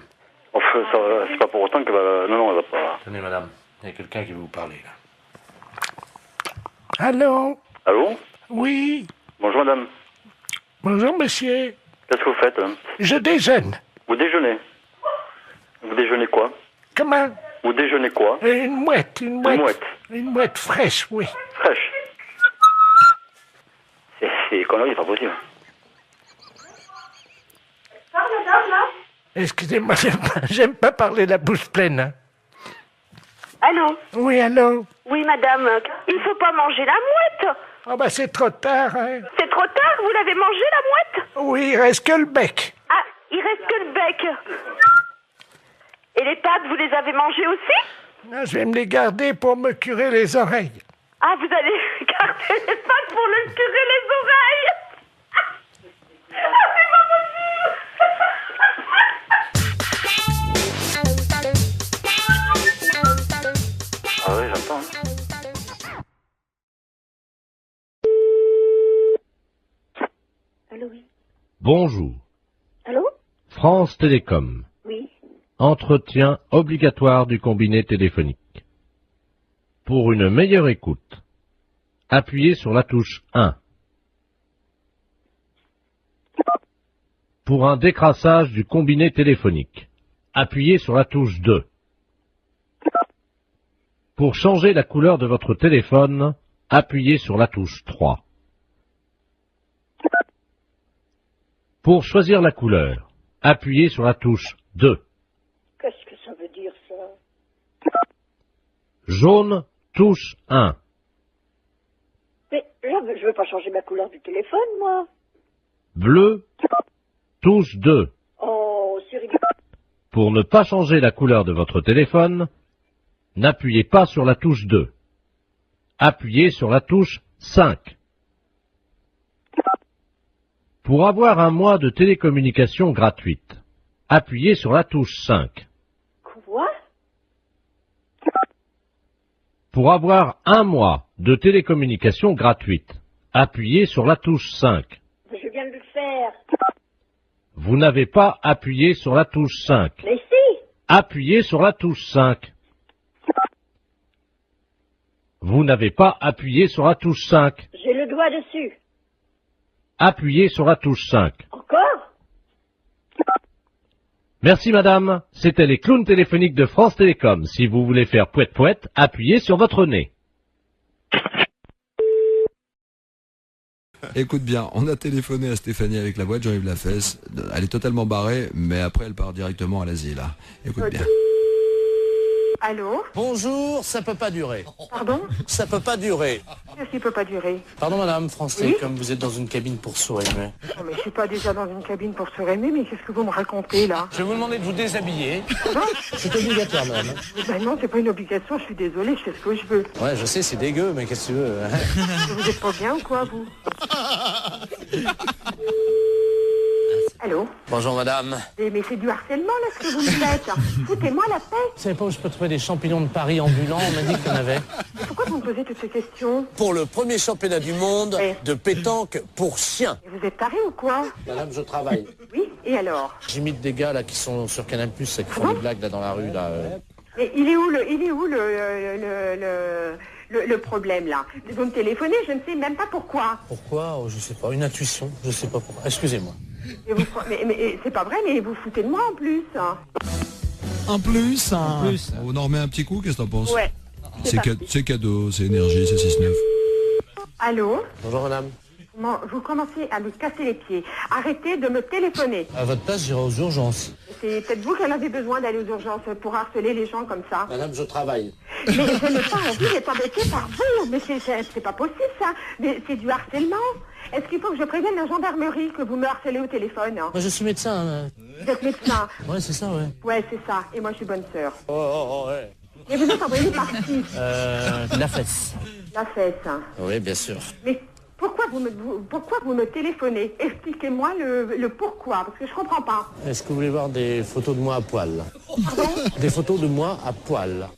Enfin, c'est pas pour autant qu'elle va... Non, elle va pas... Tenez madame, il y a quelqu'un qui veut vous parler là. Allô? Allô? Oui. Bonjour madame. Bonjour monsieur. Qu'est-ce que vous faites? Je déjeune. Vous déjeunez? Vous déjeunez quoi? Comment? Vous déjeunez quoi? Une mouette. Une mouette? Une mouette fraîche, oui. Fraîche? C'est conneries, c'est pas possible. Parle, madame, là? Excusez-moi, j'aime pas parler la bouche pleine. Hein. Allô? Oui, allô? Oui, madame. Il faut pas manger la mouette. Oh bah c'est trop tard, hein. C'est trop tard, vous l'avez mangé, la mouette? Oui, il reste que le bec. Ah, il reste que le bec. Et les pattes, vous les avez mangées aussi? Non, je vais me les garder pour me curer les oreilles. Ah, vous allez garder les pattes pour le curer les oreilles? Ah, c'est pas possible! Ah oui, j'entends. Allô, oui. Bonjour. Allô? France Télécom. Oui. Entretien obligatoire du combiné téléphonique. Pour une meilleure écoute, appuyez sur la touche 1. Pour un décrassage du combiné téléphonique, appuyez sur la touche 2. Pour changer la couleur de votre téléphone, appuyez sur la touche 3. Pour choisir la couleur, appuyez sur la touche 2. Qu'est-ce que ça veut dire, ça? Jaune, touche 1. Mais là, je veux pas changer ma couleur du téléphone, moi. Bleu, touche 2. Oh, c'est rigolo. Pour ne pas changer la couleur de votre téléphone, n'appuyez pas sur la touche 2. Appuyez sur la touche 5. Pour avoir un mois de télécommunication gratuite, appuyez sur la touche 5. Quoi? Pour avoir un mois de télécommunication gratuite, appuyez sur la touche 5. Je viens de le faire. Vous n'avez pas appuyé sur la touche 5. Mais si! Appuyez sur la touche 5. Vous n'avez pas appuyé sur la touche 5. J'ai le doigt dessus. Appuyez sur la touche 5. Encore? Merci madame, c'était les clowns téléphoniques de France Télécom. Si vous voulez faire pouette-pouette, appuyez sur votre nez. Écoute bien, on a téléphoné à Stéphanie avec la boîte, Jean-Yves Lafesse. Elle est totalement barrée, mais après elle part directement à l'asile. Écoute bien. Allô? Bonjour, ça peut pas durer. Pardon? Ça peut pas durer. Qu'est-ce qui peut pas durer? Pardon madame, Français, Oui comme vous êtes dans une cabine pour sourds aimés. Non, mais je suis pas déjà dans une cabine pour se rémer, mais qu'est-ce que vous me racontez, là? Je vais vous demander de vous déshabiller. Pardon? C'est obligatoire madame. Ben non, c'est pas une obligation, je suis désolée, je fais ce que je veux. Ouais, je sais, c'est dégueu, mais qu'est-ce que tu veux? Vous êtes pas bien ou quoi, vous? Allô? Bonjour madame. Mais c'est du harcèlement, là, ce que vous me faites. Foutez-moi la paix. Vous savez pas où je peux trouver des champignons de Paris ambulants? On m'a dit qu'il y en avait. Mais pourquoi vous me posez toutes ces questions? Pour le premier championnat du monde de pétanque pour chiens. Et vous êtes taré ou quoi? Madame, je travaille. Oui, et alors? J'imite des gars là qui sont sur Canal+, qui font des blagues là dans la rue là. Mais il est où le problème, là? Vous me téléphonez, je ne sais même pas pourquoi. Pourquoi? Je sais pas, une intuition, je sais pas pourquoi. Excusez-moi. Mais c'est pas vrai, mais vous foutez de moi en plus. En plus, on en remet un petit coup, qu'est-ce que t'en penses? Ouais. C'est cadeau, c'est énergie, c'est 6-9. Allô? Bonjour madame. Vous commencez à me casser les pieds. Arrêtez de me téléphoner. À votre place, j'irai aux urgences. C'est peut-être vous qui en avez besoin d'aller aux urgences pour harceler les gens comme ça. Madame, je travaille. Mais je n'ai pas envie d'être embêtée par vous. Mais c'est pas possible ça. Mais c'est du harcèlement. Est-ce qu'il faut que je prévienne la gendarmerie que vous me harcelez au téléphone? Moi, je suis médecin. Vous êtes médecin? Ouais, c'est ça, ouais. Ouais, c'est ça. Et moi, je suis bonne sœur. Ouais. Et vous êtes envoyé par qui? La fesse. La fesse. Oui, bien sûr. Mais pourquoi vous me téléphonez? Expliquez-moi le pourquoi, parce que je comprends pas. Est-ce que vous voulez voir des photos de moi à poil? Pardon? Des photos de moi à poil.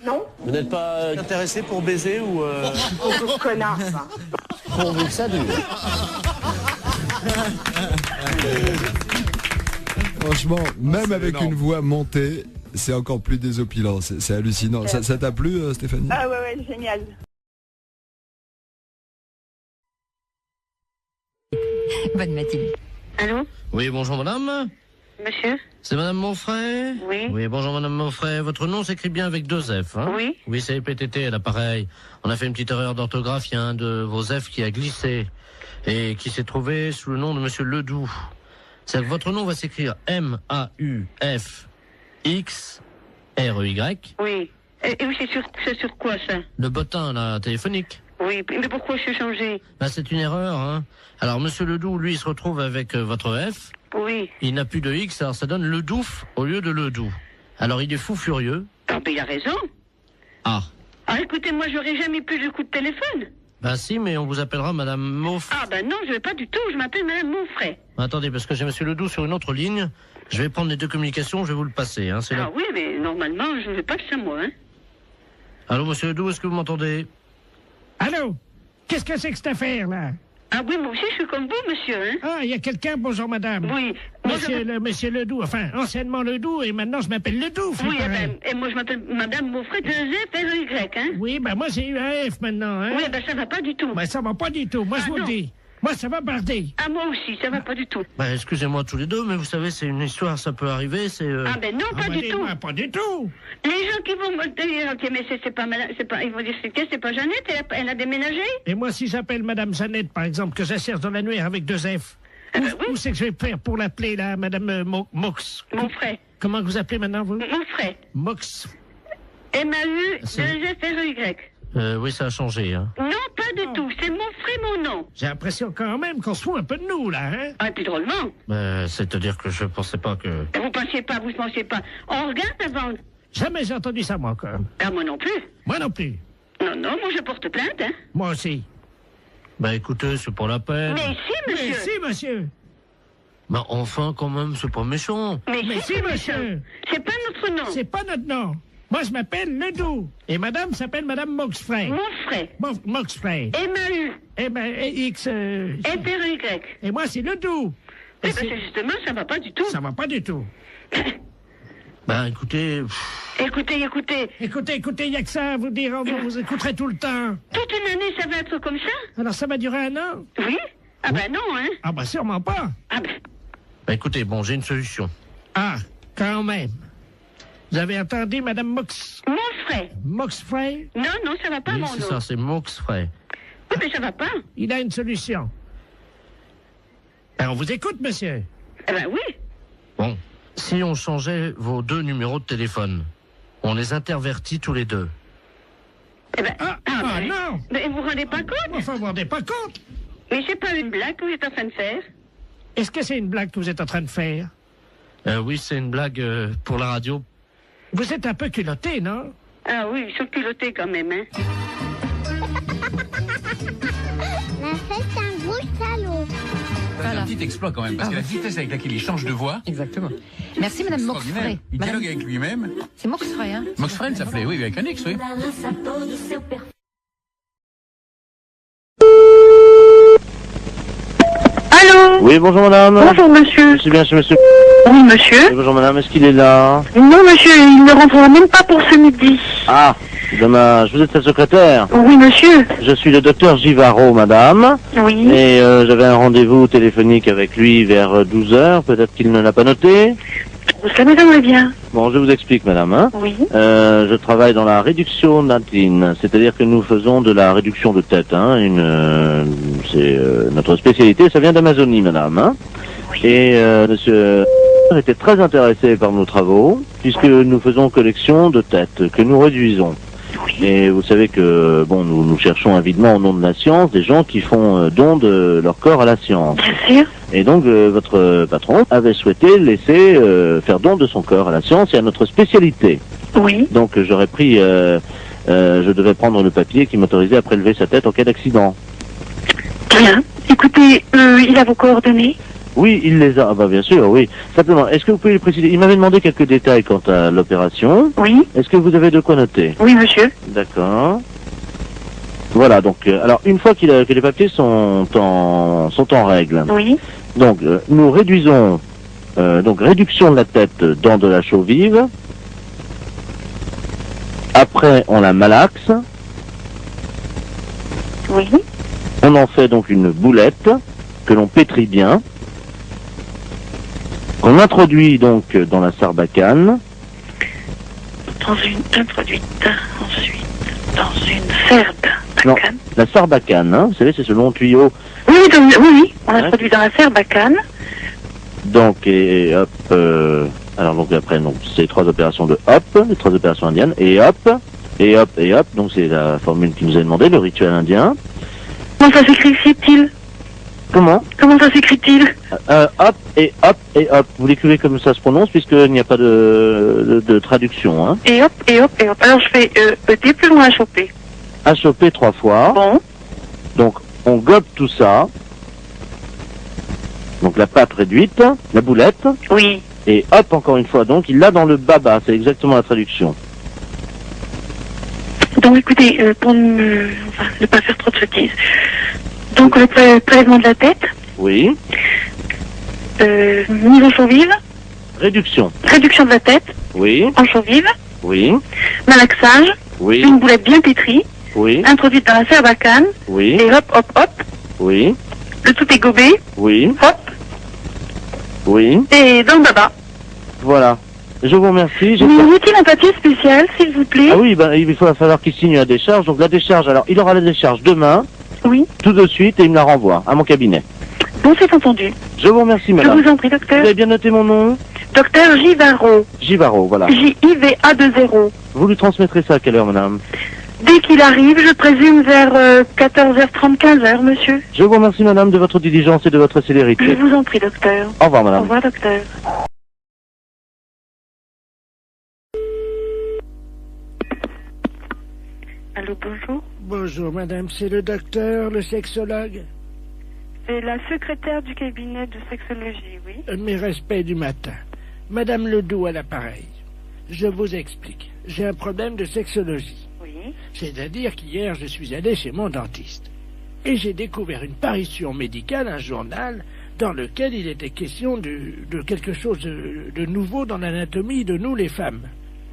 Non? Vous n'êtes pas intéressé pour baiser ou... Oh, connard, ça. Pourvu que ça dure. Franchement, même avec une voix montée, c'est encore plus désopilant, c'est hallucinant. Ça t'a plu, Stéphanie? Ah ouais, génial. Bonne matinée. Allô? Oui, bonjour madame. Monsieur? C'est madame Monfray? Oui. Oui, bonjour madame Monfray. Votre nom s'écrit bien avec 2 F, hein? Oui. Oui, c'est PTT à l'appareil. On a fait une petite erreur d'orthographe. Il y a un de vos F qui a glissé et qui s'est trouvé sous le nom de monsieur Ledoux. C'est que votre nom va s'écrire M-A-U-F-X-R-E-Y. Oui. Et oui, c'est sur quoi ça? Le bottin, là, téléphonique. Oui, mais pourquoi je suis changé? Là, c'est une erreur, hein. Alors, monsieur Ledoux, lui, il se retrouve avec votre F. Oui. Il n'a plus de X, alors ça donne Ledouf au lieu de Ledoux. Alors, il est fou furieux. Ah, mais il a raison. Ah. Ah, écoutez, moi, j'aurais jamais plus de coup de téléphone. Ben si, mais on vous appellera madame Monfray. Ah, ben non, je vais pas du tout, je m'appelle madame Monfray. Attendez, parce que j'ai monsieur Ledoux sur une autre ligne. Je vais prendre les 2 communications, je vais vous le passer, hein. Ah oui, mais normalement, je ne veux pas que ça, moi, hein. Allô, monsieur Ledoux, est-ce que vous m'entendez? Allô? Qu'est-ce que c'est que cette affaire, là? Ah oui, moi aussi, je suis comme vous, monsieur, hein. Ah, il y a quelqu'un, bonjour madame. Oui. Monsieur Ledoux, enfin, anciennement Ledoux, et maintenant je m'appelle Ledoux. Oui, et moi je m'appelle madame Monfray, 2 F, R-E-Y, hein. Oui, ben moi j'ai eu un F maintenant, hein. Oui, ben ça va pas du tout. Ben ça va pas du tout, moi je vous le dis. Moi ça va barder. Ah, moi aussi, ça va pas du tout. Ben excusez-moi tous les deux, mais vous savez, c'est une histoire, ça peut arriver, c'est... Ah ben non, pas du tout. Pas du tout. Les gens qui vont me dire, ok, mais c'est pas malade, ils vont dire, c'est pas Jeannette, elle a déménagé. Et moi, si j'appelle madame Jeannette, par exemple, que j'assère dans l'annuaire avec 2 F, où c'est que je vais faire pour l'appeler, là, madame Mox? Monfray. Comment vous appelez maintenant, vous? Monfray. Mox. M-A-U-2-F-R-E-Y. Oui, ça a changé, hein. Non, pas du tout, c'est Monfray, mon nom. J'ai l'impression quand même qu'on se fout un peu de nous, là, hein. Ah, et puis drôlement. C'est-à-dire que je pensais pas que... Vous ne pensiez pas. On regarde avant. Jamais j'ai entendu ça, moi, encore. Ah, moi non plus. Moi non plus. Non, moi je porte plainte, hein. Moi aussi. Ben écoutez, c'est pas la peine. Mais si, monsieur. Mais si, monsieur. Ben enfin, quand même, c'est pas méchant. Mais si, monsieur. C'est pas notre nom. C'est pas notre nom. Moi, je m'appelle Ledoux. Et madame s'appelle madame Moxfray. Monfray. Moxfray. M-A-U. X... F-R-E-Y. Et moi, c'est Ledoux. Oui, parce que justement, ça va pas du tout. Ça va pas du tout. Ben écoutez... Écoutez, il y a que ça à vous dire, vous écouterez tout le temps. Toute une année, ça va être comme ça? Alors ça va durer 1 an? Oui. Ah ben non, hein. Ah ben sûrement pas. Ah ben... Ben écoutez, bon, j'ai une solution. Ah, quand même. Vous avez entendu, madame Monfray. Moxfray? Non, ça va pas, oui, mon c'est nom. ça, c'est Moxfray. Oui, mais ça va pas. Il a une solution. Ben, on vous écoute, monsieur. Eh ben oui. Bon, si on changeait vos 2 numéros de téléphone, on On les intervertit tous les deux. Eh ben, non. Mais vous vous rendez pas compte? Enfin, vous vous rendez pas compte? Mais c'est pas une blague que vous êtes en train de faire. Est-ce que c'est une blague que vous êtes en train de faire? Oui, c'est une blague pour la radio. Vous êtes un peu culotté, non? Ah oui, ils sont culottés quand même, hein. La fête, c'est un gros salaud. C'est un petit exploit quand même, parce que la vitesse avec laquelle il change de voix. Exactement. Merci, Madame Moxfray. Il dialogue avec lui-même. C'est Moxfray, hein? Moxfray, ça s'appelait, oui, avec un X, oui. Allô? Oui, bonjour madame. Bonjour monsieur. Je suis bien chez monsieur. Oui monsieur. Oui, bonjour madame, est-ce qu'il est là? Non monsieur, il ne rentrera même pas pour ce midi. Ah, dommage. Vous êtes sa secrétaire? Oui monsieur. Je suis le docteur Givaro, madame. Oui. Et j'avais un rendez-vous téléphonique avec lui vers 12h. Peut-être qu'il ne l'a pas noté. Ça m'étonnerait bien. Bon, je vous explique, madame. Hein. Oui. Je travaille dans la réduction natine, c'est-à-dire que nous faisons de la réduction de tête. Hein. C'est notre spécialité, ça vient d'Amazonie, madame. Hein. Oui. Et monsieur était très intéressé par nos travaux, puisque nous faisons collection de têtes, que nous réduisons. Oui. Et vous savez que, bon, nous cherchons avidement au nom de la science des gens qui font don de leur corps à la science. Bien sûr. Et donc, votre patron avait souhaité laisser faire don de son corps à la science et à notre spécialité. Oui. Donc, j'aurais pris, je devais prendre le papier qui m'autorisait à prélever sa tête en cas d'accident. Bien. Écoutez, il a vos coordonnées? Oui, il les a. Ah bah bien sûr, oui. Simplement, est-ce que vous pouvez lui préciser? Il m'avait demandé quelques détails quant à l'opération. Oui. Est-ce que vous avez de quoi noter? Oui, monsieur. D'accord. Voilà, donc, alors, une fois que les papiers sont en règle. Oui. Donc, nous réduisons, donc, réduction de la tête dans de la chaux vive. Après, on la malaxe. Oui. On en fait donc une boulette que l'on pétrit bien. Qu'on introduit donc dans la sarbacane. Introduite ensuite dans une sarbacane. Non, la sarbacane, hein, vous savez, c'est ce long tuyau. Oui, oui, on introduit dans la sarbacane. Donc, et hop, alors donc après, donc, c'est 3 opérations de hop, les 3 opérations indiennes, et hop, et hop, et hop, donc c'est la formule qui nous est demandée, le rituel indien. Comment ça s'écrit-il? Comment ça s'écrit-il? Hop et hop et hop. Vous l'écrivez comme ça se prononce puisqu'il n'y a pas de traduction. Hein. Et hop et hop et hop. Alors je fais ET plus loin HOP. HOP 3 fois. Bon. Donc on gobe tout ça. Donc la pâte réduite, la boulette. Oui. Et hop encore une fois. Donc il l'a dans le baba. C'est exactement la traduction. Donc écoutez, pour ne pas faire trop de sottises. Donc le prélèvement de la tête. Oui. Mise en chaux vive. Réduction. Réduction de la tête. Oui. En chaux vive. Oui. Malaxage. Oui. Une boulette bien pétrie. Oui. Introduite dans la sarbacane. Oui. Et hop, hop, hop. Oui. Le tout est gobé. Oui. Hop. Oui. Et dans le baba. Voilà. Je vous remercie. Il vous faut-il un papier spécial, s'il vous plaît? Ah oui, ben, il va falloir qu'il signe la décharge. Donc la décharge, alors il aura la décharge demain. Oui. Tout de suite et il me la renvoie à mon cabinet. Bon, c'est entendu. Je vous remercie, madame. Je vous en prie, docteur. Vous avez bien noté mon nom? Docteur Givaro. Givaro, voilà. J-I-V-A-2-0. Vous lui transmettrez ça à quelle heure, madame? Dès qu'il arrive, je présume vers 14h30, 15h, monsieur. Je vous remercie, madame, de votre diligence et de votre célérité. Je vous en prie, docteur. Au revoir, madame. Au revoir, docteur. Allô, bonjour. Bonjour, madame, c'est le docteur, le sexologue. C'est la secrétaire du cabinet de sexologie, oui. Mes respects du matin. Madame Ledoux à l'appareil. Je vous explique. J'ai un problème de sexologie. Oui. C'est-à-dire qu'hier, je suis allé chez mon dentiste. Et j'ai découvert une parution médicale, un journal, dans lequel il était question de quelque chose de nouveau dans l'anatomie de nous, les femmes.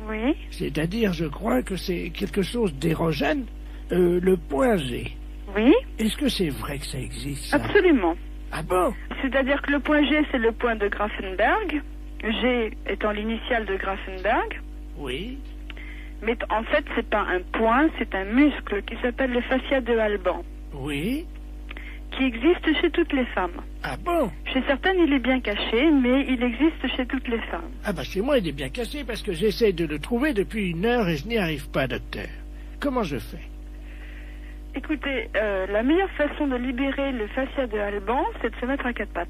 Oui. C'est-à-dire, je crois que c'est quelque chose d'érogène, le point G. Oui. Est-ce que c'est vrai que ça existe, ça? Absolument. Ah bon? C'est-à-dire que le point G, c'est le point de Grafenberg. G étant l'initiale de Grafenberg. Oui. Mais en fait, c'est pas un point, c'est un muscle qui s'appelle le fascia de Alban. Oui. qui existe chez toutes les femmes. Ah bon? Chez certaines, il est bien caché, mais il existe chez toutes les femmes. Ah bah chez moi, il est bien caché parce que j'essaie de le trouver depuis 1 heure et je n'y arrive pas, docteur. Comment je fais? Écoutez, la meilleure façon de libérer le fascia de Alban, c'est de se mettre à 4 pattes.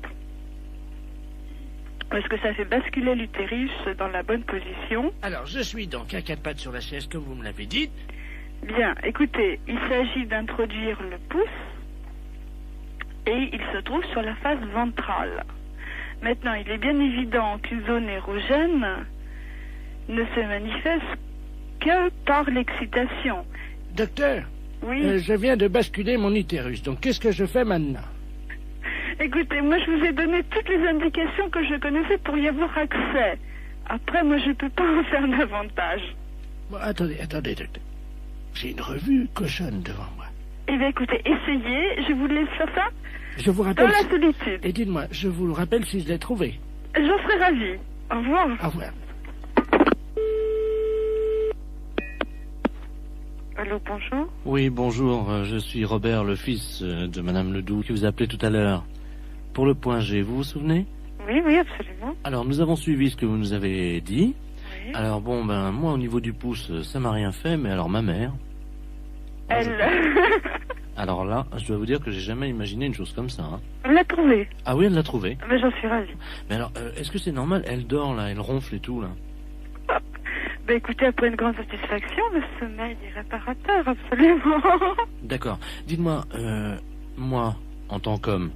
Parce que ça fait basculer l'utérus dans la bonne position. Alors, je suis donc à 4 pattes sur la chaise, comme vous me l'avez dit. Bien, écoutez, il s'agit d'introduire le pouce et il se trouve sur la face ventrale. Maintenant, il est bien évident qu'une zone érogène ne se manifeste que par l'excitation. Docteur, oui. Je viens de basculer mon utérus, donc qu'est-ce que je fais maintenant? Écoutez, moi je vous ai donné toutes les indications que je connaissais pour y avoir accès. Après, moi je peux pas en faire davantage. Bon, attendez, docteur. J'ai une revue cochonne devant moi. Eh bien écoutez, essayez, je vous laisse faire ça. Je vous rappelle... Dans la solitude. Et dites-moi, je vous le rappelle si je l'ai trouvé. J'en serais ravie. Au revoir. Au revoir. Allô, bonjour. Oui, bonjour, je suis Robert, le fils de Madame Ledoux, qui vous a appelé tout à l'heure. Pour le point G, vous vous souvenez? Oui, oui, absolument. Alors, nous avons suivi ce que vous nous avez dit. Oui. Alors, bon, ben, moi, au niveau du pouce, ça m'a rien fait, mais alors ma mère... Elle... Alors là, je dois vous dire que j'ai jamais imaginé une chose comme ça. Hein. Elle l'a trouvée. Ah oui, elle l'a trouvée. Mais j'en suis ravie. Mais alors, est-ce que c'est normal? Elle dort, là, elle ronfle et tout, là. Ben écoutez, après une grande satisfaction, le sommeil est réparateur, absolument. D'accord. Dites-moi, moi, en tant qu'homme,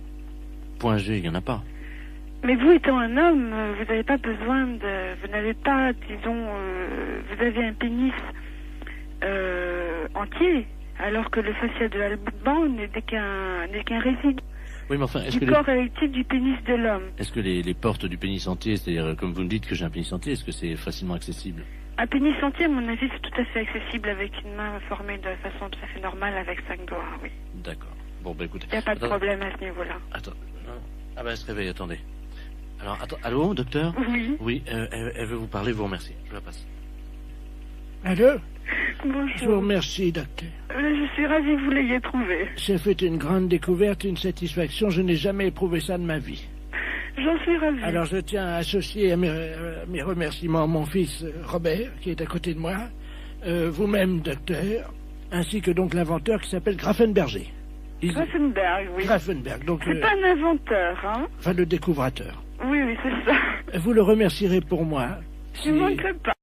point G, il n'y en a pas. Mais vous étant un homme, vous n'avez pas besoin de... Vous n'avez pas, disons... vous avez un pénis entier, alors que le fascia de Alban n'est qu'un résidu. Oui, mais enfin, est-ce que du corps érectile du pénis de l'homme. Est-ce que les portes du pénis entier, c'est-à-dire, comme vous me dites que j'ai un pénis entier, est-ce que c'est facilement accessible? Un pénis entier, à mon avis, c'est tout à fait accessible avec une main formée de façon tout à fait normale avec 5 doigts, oui. D'accord. Bon, bah écoutez... Il n'y a pas de problème à ce niveau-là. Attends. Ah ben, elle se réveille, attendez. Alors, attends, allô, docteur? Oui. Oui, elle veut vous parler, vous remercie. Je la passe. Allô? Bonjour. Je vous remercie, docteur. Je suis ravie que vous l'ayez trouvé. J'ai fait une grande découverte, une satisfaction. Je n'ai jamais éprouvé ça de ma vie. J'en suis ravie. Alors, je tiens à associer à mes remerciements mon fils Robert, qui est à côté de moi, vous-même, docteur, ainsi que donc l'inventeur qui s'appelle Grafenberger. Grafenberg, oui. Grafenberg, donc... C'est pas un inventeur, hein? Enfin, le découvrateur. Oui, oui, c'est ça. Vous le remercierez pour moi. Je ne manquerai pas.